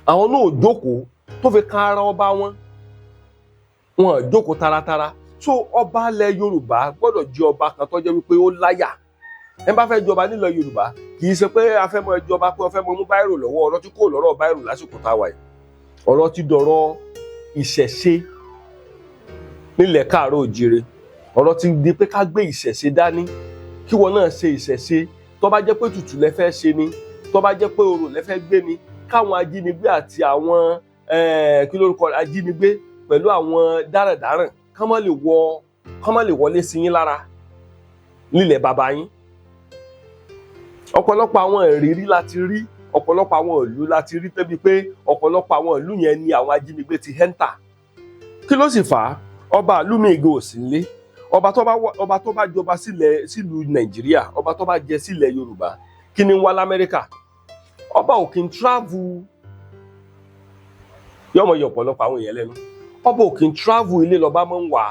Speaker 1: àwọn náà ò jókòó tó fi kan ara ọba wọn, wọn ò jókòó taratara. So ọba ilẹ̀ Yorùbá gbọ́dọ̀ jẹ́ ọba kan tó jẹ́ wípé ó láyà. Ẹ bá fẹ́ jọba nílẹ̀ Yorùbá kì í ṣe pé a fẹ́ mọ ìjọba pé wọ́n fẹ́ mọ mú báírò lọ́wọ́, ọ̀rọ̀ tí kò lọ́rọ̀ báírò lásìkò táwa yìí. Ọ̀rọ̀ ti dọ̀rọ̀ ìṣẹ̀ṣe nílẹ̀ Káàárọ̀ Oòjíire. Ọ̀rọ̀ ti di pé ká gbé ìṣẹ̀ṣe dání, kí wọn náà ṣe ìṣẹ̀ṣe. Tó bá jẹ́ pé tutù lẹ fẹ́ ṣe ni, tó bá jẹ́ pé orò lẹ fẹ́ gbé ni, káwọn ajínigbé àti àwọn kí lórúkọ ajínigbé pẹ̀lú àwọn dáràndáràn kán má lè wọlé sí yín lára nílẹ̀ bàbá yín. Ọ̀pọ̀lọpọ̀ àwọn ìrírí láti rí, ọ̀pọ̀lọpọ̀ àwọn ìlú láti rí débi pé ọ̀pọ̀lọpọ̀ àwọn ìlú yẹn ni àwọn ajínigbé ti hẹ́ńtà. Kí ló sì fà á? Ọba ìlú mi gan ò sí nílé. Ọba tó bá jọba sílùú Nàìjíríà, ọba tó bá jẹ sílẹ̀ Yorùbá, kí ni ń wá l'Amẹ́ríkà? Ọba ò kí ń travel, yọmọ yọ ọ̀pọ̀lọpọ̀ àwọn èèyàn lẹ́nu. Ọba ò kí ń travel, ilé lọ́ba máa ń wà.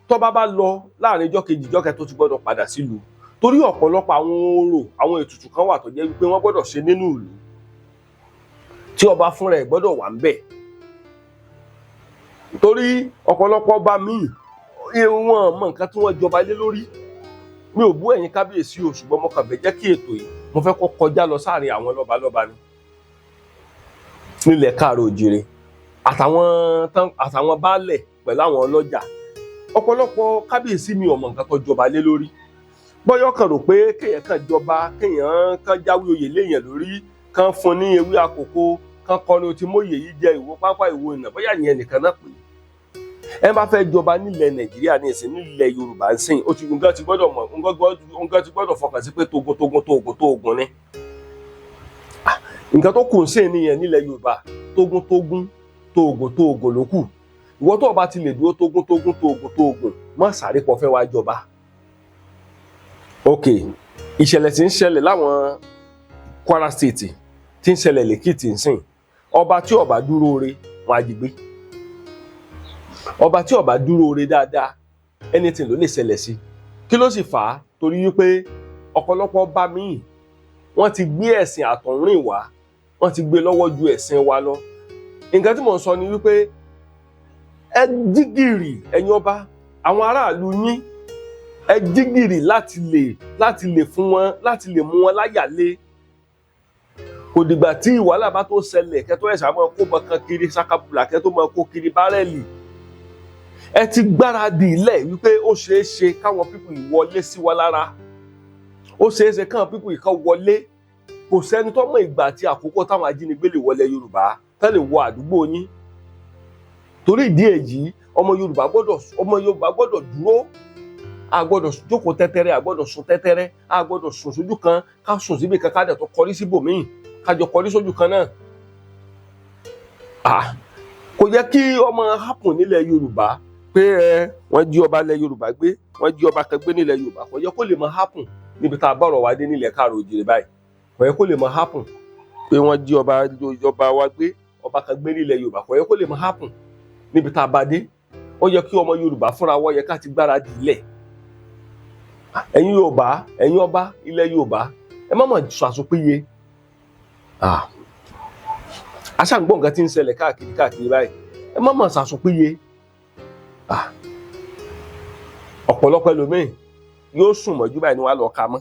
Speaker 1: Tọ́ba bá lọ láàrin ijọ́ kejì ijọ́ kẹta tó ti gbọ́dọ̀ padà sílùú. Torí ọ̀pọ̀lọpọ̀ àwọn orò, àwọn ètùtù kan wà tó jẹ́ wípé wọ́n gbọ́dọ̀ ṣe nínú ìlú tí ọba fúnra ẹ̀ gbọ́dọ̀ wà ńbẹ̀. Torí ọ̀pọ̀lọpọ̀ ọba míì wọn mọ nǹkan tí wọ́n jọba lé lórí. Mi ò bú ẹ̀yin kábíyèsí o, ṣùgbọ́n mo kàn fẹ́ jẹ́ kí ètò yìí mo fẹ́ kó kọjá lọ sáàrin àwọn lọ́balọ́ba ni nílẹ̀ Káàárọ̀ Oòjíire àtàwọn baálẹ̀ pẹ̀lú àwọn ọlọ́jà. Ọ̀pọ̀lọpọ̀ kábíyèsí mi ò mọ nǹkan tó jọba lé lórí. Bọ́yọ̀ kan rò pé kéèyàn kan jọba, kéèyàn kan jáwé oyè léèyàn lórí, kan fún ní ewé àkókò, kan kọrin tí mòye yìí jẹ ìwọ pápá ìwọ ìnà, bóyá ìyẹn nìkan náà pè é. Ẹ bá fẹ́ jọba nílẹ̀ Nàìjíríà ní ìsìn, nílẹ̀ Yorùbá ń sìn, ó ti nǹkan ti gbọ́dọ̀ mọ̀, nǹkan ti gbọ́dọ̀ fọkàn sí pé tógun ni. Nǹkan tó kù ń sìn nìyẹn nílẹ̀ Yorùbá, tógun ló kù. Ìwọ tó bá ti lè dúró tógun, má sáré pọ̀ fẹ́ wá jọba. Ok, ìṣẹ̀lẹ̀ tí ń ṣẹlẹ̀ láwọn Kwara State tí ń ṣẹlẹ̀ lẹ́kìtì ń sìn, ọba tí ó bá dúró re wọn á jí gbé. Ọba tí ó bá dúró re dáadáa, anything ló lè ṣẹlẹ̀ sí. Kí ló sì fà á? Torí wípé ọ̀pọ̀lọpọ̀ ọba míì wọ́n ti gbé ẹ̀sìn àtọ̀húnrìn wá, wọ́n ti gbé lọ́wọ́ ju ẹ̀sìn wa lọ. Nǹkan tí mò ń sọ ni wípé ẹ jígìrì ẹ̀yin ọba, àwọn aráàlú yín ẹ jígìrì láti lè fún wọn, láti lè mú wọn láyàlé. Kò dìgbà tí wàhálà bá tó ṣẹlẹ̀ kẹ́ tó ẹ̀ṣà máa kó bọ̀kan kiri ṣakabùlà, kẹ́ tó máa kó kiri bárẹ́lì. Ẹ ti gbáradì ilẹ̀ wípé ó ṣeé ṣe káwọn pípù ìwọlé sí wa lára, ó ṣeé ṣe káwọn pípù ìkan wọlé kò sẹ́ni tó mọ̀ ìgbà àti àkókò táwọn ajínigbé lè wọlé Yorùbá tán lè wọ àdúgbò yín. Torí ìdí èyí ọmọ Yorùbá gbọ́dọ̀ dúró, a gbọ́dọ̀ jókòó tẹ́tẹ́rẹ́, a gbọ́dọ̀ sùn tẹ́tẹ́rẹ́, a gbọ́dọ̀ sùn sójú kan, ká sùn síbi kan ká dẹ̀ tó kọrí síbòmíì, ká jọ kọrí sójú kan náà. Kò yẹ kí ọmọ happen nílẹ̀ Yorùbá pé wọ́n jí ọba ilẹ̀ Yorùbá gbé, wọ́n jí ọba kan gbé nílẹ̀ Yorùbá. Kò yẹ kó lè máa happen níbi tá a bá ọ̀rọ̀ wa dé nílẹ̀ Káàárọ̀-o-jíire báyìí. Kò yẹ kó lè máa happen pé wọ́n jí ọba wa gbé, ọba kan gbé nílẹ̀ Yorùbá. Kò yẹ kó lè máa happen níbi tá a bá dé. Ó yẹ kí ọmọ Yorùbá fúnra wọ́n yẹ ká ti gbáradì ilẹ̀. Ẹ̀yin Yorùbá, ẹ̀yin ọba ilẹ̀ Yorùbá, ẹ má mà sọ àsopéye. Aṣáǹgbọ̀n nǹkan tí ń ṣẹlẹ̀ káàkiri báyìí, ẹ má mà sọ àsopéye. Ọ̀pọ̀lọpọ̀ ẹlòmíì yóò sùn mọ́jú báyìí ni wọ́n á lọ ka mọ́.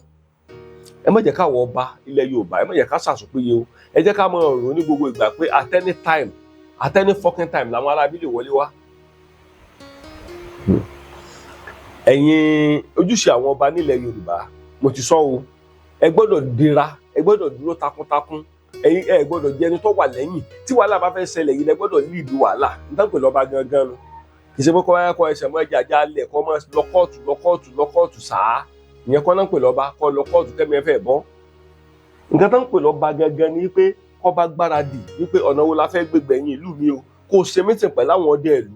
Speaker 1: Ẹ má jẹ́ káwọ ọba ilẹ̀ Yorùbá, ẹ má jẹ́ ká ṣàsopéye o. Ẹ jẹ́ ká máa rò ní gbogbo ìgbà pé at any fucking time làwọn aráabí lè wọlé wá. Ẹ̀yin ojúṣe àwọn ọba nílẹ̀ Yorùbá, mo ti sọ o, ẹ gbọ́dọ̀ dira, ẹ gbọ́dọ̀ dúró takuntakun. Ẹ̀yin ẹ gbọ́dọ̀ jẹ́ ẹni tó wà lẹ́yìn. Tí wàhálà bá fẹ́ ṣẹlẹ̀ yìí lẹ gbọ́dọ̀ lead wàhálà. Nítorí pé lọ́ba gangan nu. Kì í ṣe pé kọ́ wáyé kọ́ ẹsẹ̀ mọ́ ẹja jálẹ̀ kọ́ mọ́ lọ́kọ́ọ̀tù sáá. Ìyẹn kọ́ náà ń pè lọ́ba kọ́ lọ́kọ́ọ̀tù kẹ́mi ẹ fẹ́ bọ́. Nǹkan tó ń pè lọ́ba gangan ni pé kọ́ bá gbáradì wípé ọ̀nà wo la fẹ́ gbégbẹ̀yìn ìlú mi o, kó o ṣe mítìn pẹ̀lú àwọn ọdẹ ìlú.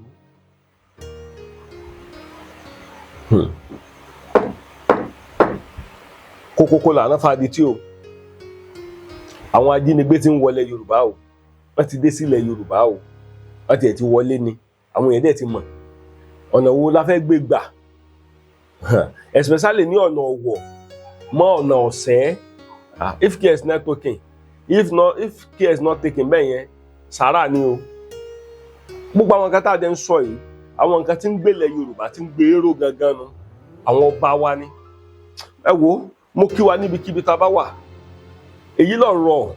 Speaker 1: Kókókó làánà fàdí tí o. Àwọn ajínigbé ti ń wọlé Yorùbá o, wọ́n ti dé sílẹ̀ Yorùbá o, wọ́n tiẹ̀ ti wọlé ni, àwọn èèyàn dẹ̀ ti mọ̀ ọ̀nà wo la fẹ́ gbé gbà, especially ní ọ̀nà Ọ̀wọ̀ mọ́ ọ̀nà Ọ̀sẹ́. If care is not taken, if care is not taken bẹ́ẹ̀ yẹn sàrà ni o. Gbogbo àwọn nǹkan tá a dẹ̀ ń sọ yìí, àwọn nǹkan tí ń gbélé Yorùbá tí ń gbé èrò gangan nu, àwọn ọba wa ni. Ẹ wo, mo kí wa níbikíbi tá a bá wà. Èyí lọ̀rọ̀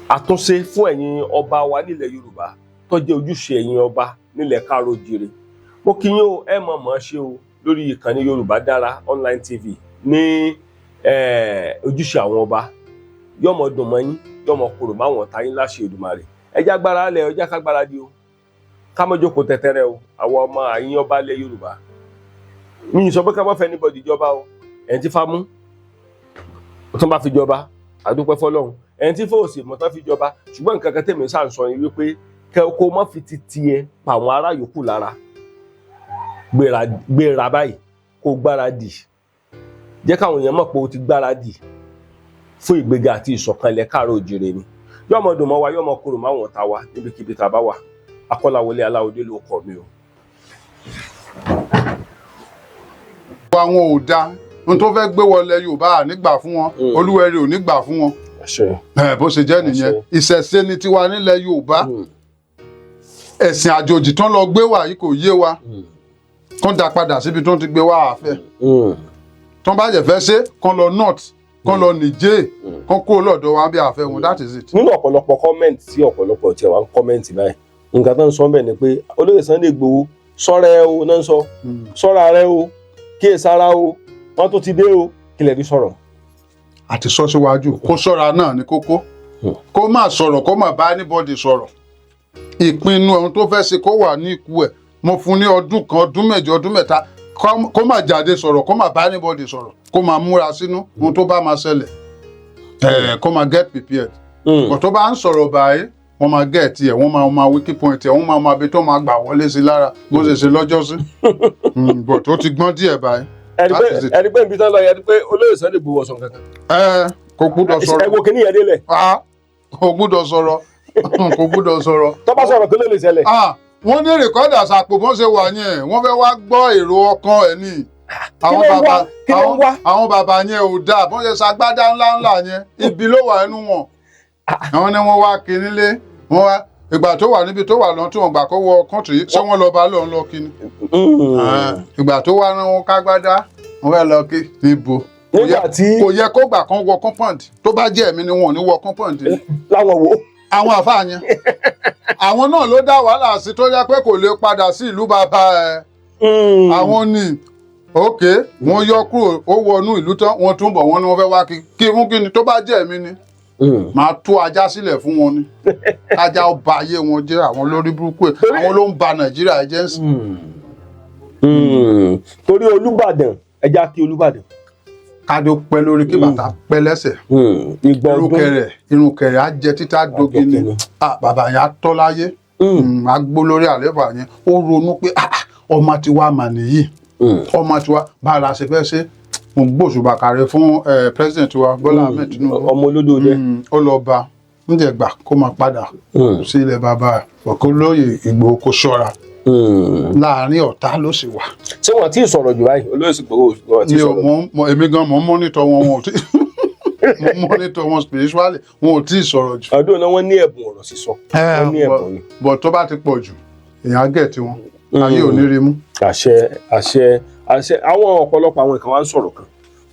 Speaker 1: àtúnṣe fún ẹ̀yin ọba wa nílẹ̀ Yorùbá tó jẹ́ ojúṣe ẹ̀yin ọba nílẹ̀ Káàárọ̀-o-jíire. Mo kí yín o, ẹ mọ̀ ṣe o lórí ìkànnì Yorùbá Dára online TV ní ojúṣe àwọn ọba. Yọ́mọ dùn mọ́ yín, yọ́mọ korò máwọn ọ̀tá yín láṣẹ Èdùmàrè. Ẹ já gbára lẹ̀, ẹ já ká gbáradì o. Ká má jókòó tẹ́tẹ́rẹ́ o, àwọn ọmọ àyín ọba ilẹ̀ Yorùbá. Mi ì sọ pé ká má fẹ́ anybody jọba o. Ẹni tí fá mú tó bá fi jọba, àdúpẹ́ fọ́lọ́run. Ẹni tí fòsì mọ̀ tán fi jọba, ṣùgbọ́n nǹkan kan tèmi sáà ń sọ ni wípé kó má fi ti tiẹ̀ pa àwọn ará yòókù lára. Gbéra báyìí kó gbáradì. Jẹ́ káwọn èèyàn mọ̀ pé o ti gbáradì fún ìgbéga àti ìṣọ̀kan ilẹ̀ Káàárọ̀-o-jíire ni. Yọ́mọ dùn mọ́ wa, yọ́mọ korò máwọn ọ̀tá wa níbikíbi tá a bá wà. Akọ́láwọlé Aláọdé ló kọ mi o.
Speaker 2: Àwọn ò dá ohun tó fẹ́ gbé wọlé Yorùbá nígbà fún wọn, Olúwẹ̀rí ò ní gbà fún wọn. Bó ṣe jẹ́ nìyẹn. Ìṣẹ̀ṣe ni tiwa nílẹ̀ Yorùbá. Ẹ̀sìn àjòjì tán lọ gbé wá yìí kò yé wa. Kán dá padà síbi tó ti gbé wá àfẹ́. Tán bá jẹ́ fẹ́ ṣe kán lọ north, kán lọ Niger, kán kó lọ́dọ̀ wa bí àfẹ́ wọn, that is it.
Speaker 1: Nínú ọ̀pọ̀lọpọ̀ kọ́mẹ̀ntì tí ọ̀pọ̀lọpọ̀ tiẹ̀ wá ń kọ́mẹ̀ntì báyìí, nǹkan tó ń sọ bẹ́ẹ̀ ni pé Olóyè Sunday Igboho sọ́ra ẹ o náà ń sọ, sọ́ra rẹ o, kíyèsára o, wọ́n tó ti dé o, kí lè rí sọ̀rọ̀.
Speaker 2: Àti sọ síwájú kó ṣọ́ra náà ní kókó, kó má sọ̀rọ̀, kó má bá anybody sọ̀rọ̀. Ìpinnu ohun tó fẹ́ ṣe kó wà ní ikú ẹ̀. Mo fún ní ọdún kan, ọdún mẹ́jọ, ọdún mẹ́ta, kó má jáde sọ̀rọ̀, kó má bá anybody sọ̀rọ̀, kó má múra sínú ohun tó bá máa ṣẹlẹ̀. Kó má get prepared. Kò tó bá ń sọ̀rọ̀ báyìí, wọ́n máa get ẹ̀, wọ́n máa wiki point ẹ̀, wọ́n máa bí tó máa gbà wọlé sí lára bó ṣe ṣe lọ́jọ́ sí. But ó ti gbọ́n díẹ̀ báyìí.
Speaker 1: Ẹni pé ibi tán lọ yẹ pé Olóyè Sunday Igboho ọ̀sán kankan.
Speaker 2: Kò gbúdọ̀ sọ̀rọ̀.
Speaker 1: Ẹ wo kíní yẹn délẹ̀.
Speaker 2: Kò gbúdọ̀ sọ̀rọ̀. Kò gbúdọ̀ sọ̀rọ̀.
Speaker 1: Tó bá sọ̀rọ̀ kí ló lè ṣẹlẹ̀.
Speaker 2: Wọ́n ní rìkọ́dà sàpò bọ́n ṣe wà yẹn, wọ́n fẹ́ wá gbọ́ èrò ọkàn ẹ̀ ní. Àwọn bàbá yẹn ò dáa, bọ́n ṣe ṣagbádá ńláńlá yẹn, ibi ló wà nínú wọn. Àwọn ni wọ́n wá kí nílé, wọ́n wá ìgbà tó wà níbi tó wà lọ́n tí wọ́n gbà kó wọ kọ́ńtì, ṣé wọ́n lọ bá lọ́n lọ kí ni. Ìgbà tó wà náà wọ́n kágbádá, wọ́n fẹ́ lọ kí níbo. Kò yẹ kó gbà kan wọ compound, tó bá jẹ́ ẹ̀mí ni wọn ò ní wọ compound.
Speaker 1: Láwọn wo?
Speaker 2: Àwọn àfáà yẹn. Àwọn náà ló dá wàhálà sí tó yẹ pé kò lè padà sí ìlú bàbá ẹ̀. Àwọn ni ok wọ́n yọ kúrò ó wọnú ìlú tán wọ́n tún bọ̀ wọ́n ní wọ́n fẹ́ wá kí fún kí ni tó bá jẹ́ mi ni máa tú ajá sílẹ̀ fún wọn ni ajá ó ba ayé wọn jẹ́ àwọn lórí burúkú àwọn ló ń ba Nàìjíríà jẹ́ sí.
Speaker 1: torí Olúbàdàn ẹja kí Olúbàdàn.
Speaker 2: kádé ó pẹ́ lórí kí bàtà pẹ́ lẹ́sẹ̀ irun kẹrẹ á jẹ títà dogi ni bàbá yẹn á tọ́ láyé á gbó lórí àléfà yẹn ó ronú pé ọmọ tiwa mà nìyí ọmọ tiwa bá a la ṣe fẹ́ ṣe mo gbóṣùbà kàrẹ fún president wa Bọ́lá Ahmed Tinubu
Speaker 1: ọmọ olódò jẹ
Speaker 2: ó lọ bá ǹjẹ́ gbà kó máa padà sí ilẹ̀ bàbá ọ̀kọ́ lóye Ìgbòho kó ṣọ́ra láàárín ọ̀tá ló sì wà.
Speaker 1: ṣé wọn tí ì sọ̀rọ̀ jù báyìí olóyè sì gbowó wọn tí ì sọ̀rọ̀.
Speaker 2: èmi gan mọ̀ ń mọ́nítọ̀ wọn wọn ò tí mo mọ́nítọ̀ wọn spiritually wọn ò tí ì sọ̀rọ̀ jù.
Speaker 1: ọdún náà wọ́n ní ẹ̀bùn ọ̀rọ̀ sísọ. wọ́n ní ẹ̀bùn ni.
Speaker 2: bọ̀ tó bá ti pọ̀ jù èèyàn á gẹ̀ tí wọn ayé ò ní rí mú.
Speaker 1: àṣẹ àwọn ọ̀pọ̀lọpọ̀ àwọn ìkan wá ń sọ̀rọ̀ kan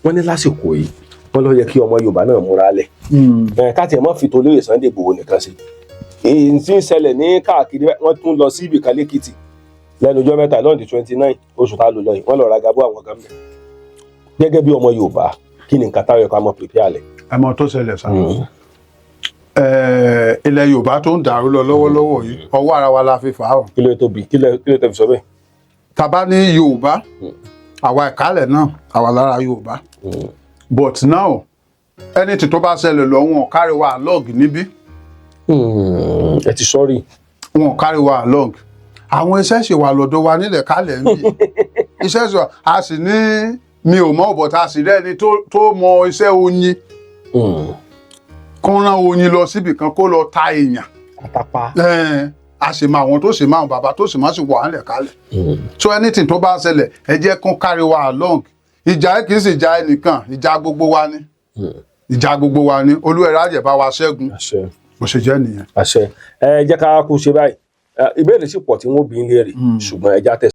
Speaker 1: wọ́n ní lásìkò yìí wọ́n ló yẹ kí ọmọ Yorùbá náà múra lẹ̀ káàtì ẹ̀ mọ́ fi tó lóye Sunday Igboho nìkan sí èyí tí ń ṣẹlẹ̀ ní káàkiri wọ́n tún lọ sí ibìkan lẹ́kìtì lẹ́nu ọjọ́ mẹ́ta lọ́ọ̀dì 29 oṣù tá a lò lọ yìí wọ́n lọ ra gabó àwọn kan bẹ̀ gẹ́gẹ́ bí ọmọ Yorùbá kí ni nǹkan táwọn ẹ̀kọ́ àmọ́ pèpè àlẹ́.
Speaker 2: àmọ́ tó ṣẹlẹ̀ sá ilẹ̀ Yorùbá tó ń dàrú lọ lọ́wọ́lọ́wọ́ yìí ọwọ́ ara wa la fi fà á o.
Speaker 1: kí ló tóbi kí ló tẹ̀ fi sọ bẹ́ẹ̀.
Speaker 2: tàbá ní Yorùbá àwa ìkálẹ̀ náà àwa lára Yorùbá but now anything tó bá ṣẹlẹ̀ lọ wọn carry wa along níbí.
Speaker 1: ẹ ti sọ́rí.
Speaker 2: wọn carry wa along àwọn iṣẹ́ ṣe wà lọ́dọ̀ wa nílẹ̀ kálẹ̀ ń bì iṣẹ́ ṣe a sì ní mi ò mọ̀ but a sì rẹ́ni tó mọ iṣẹ́ oyin kó rán oyin lọ síbì kan kó lọ ta èèyàn.
Speaker 1: àtàpá.
Speaker 2: a sì mọ àwọn tó sì mọ àwọn bàbá tó sì mọ sí wà nílẹ̀ kálẹ̀ so anything tó bá ṣẹlẹ̀ ẹ jẹ́ kó carry wa along ìjà kì í sì jà ẹnìkan ìjà gbogbo wa ni ìjà gbogbo wa ni Olúwẹ̀rẹ̀ á jẹ́ bá wa ṣẹ́gun bó ṣe jẹ́ nìyẹn.
Speaker 1: àṣẹ ẹ jẹ́ ká kú ṣe báyìí ìbéèrè sì pọ̀ tí wọ́n bí ń léèrè ṣùgbọ́n ẹ já tẹ̀.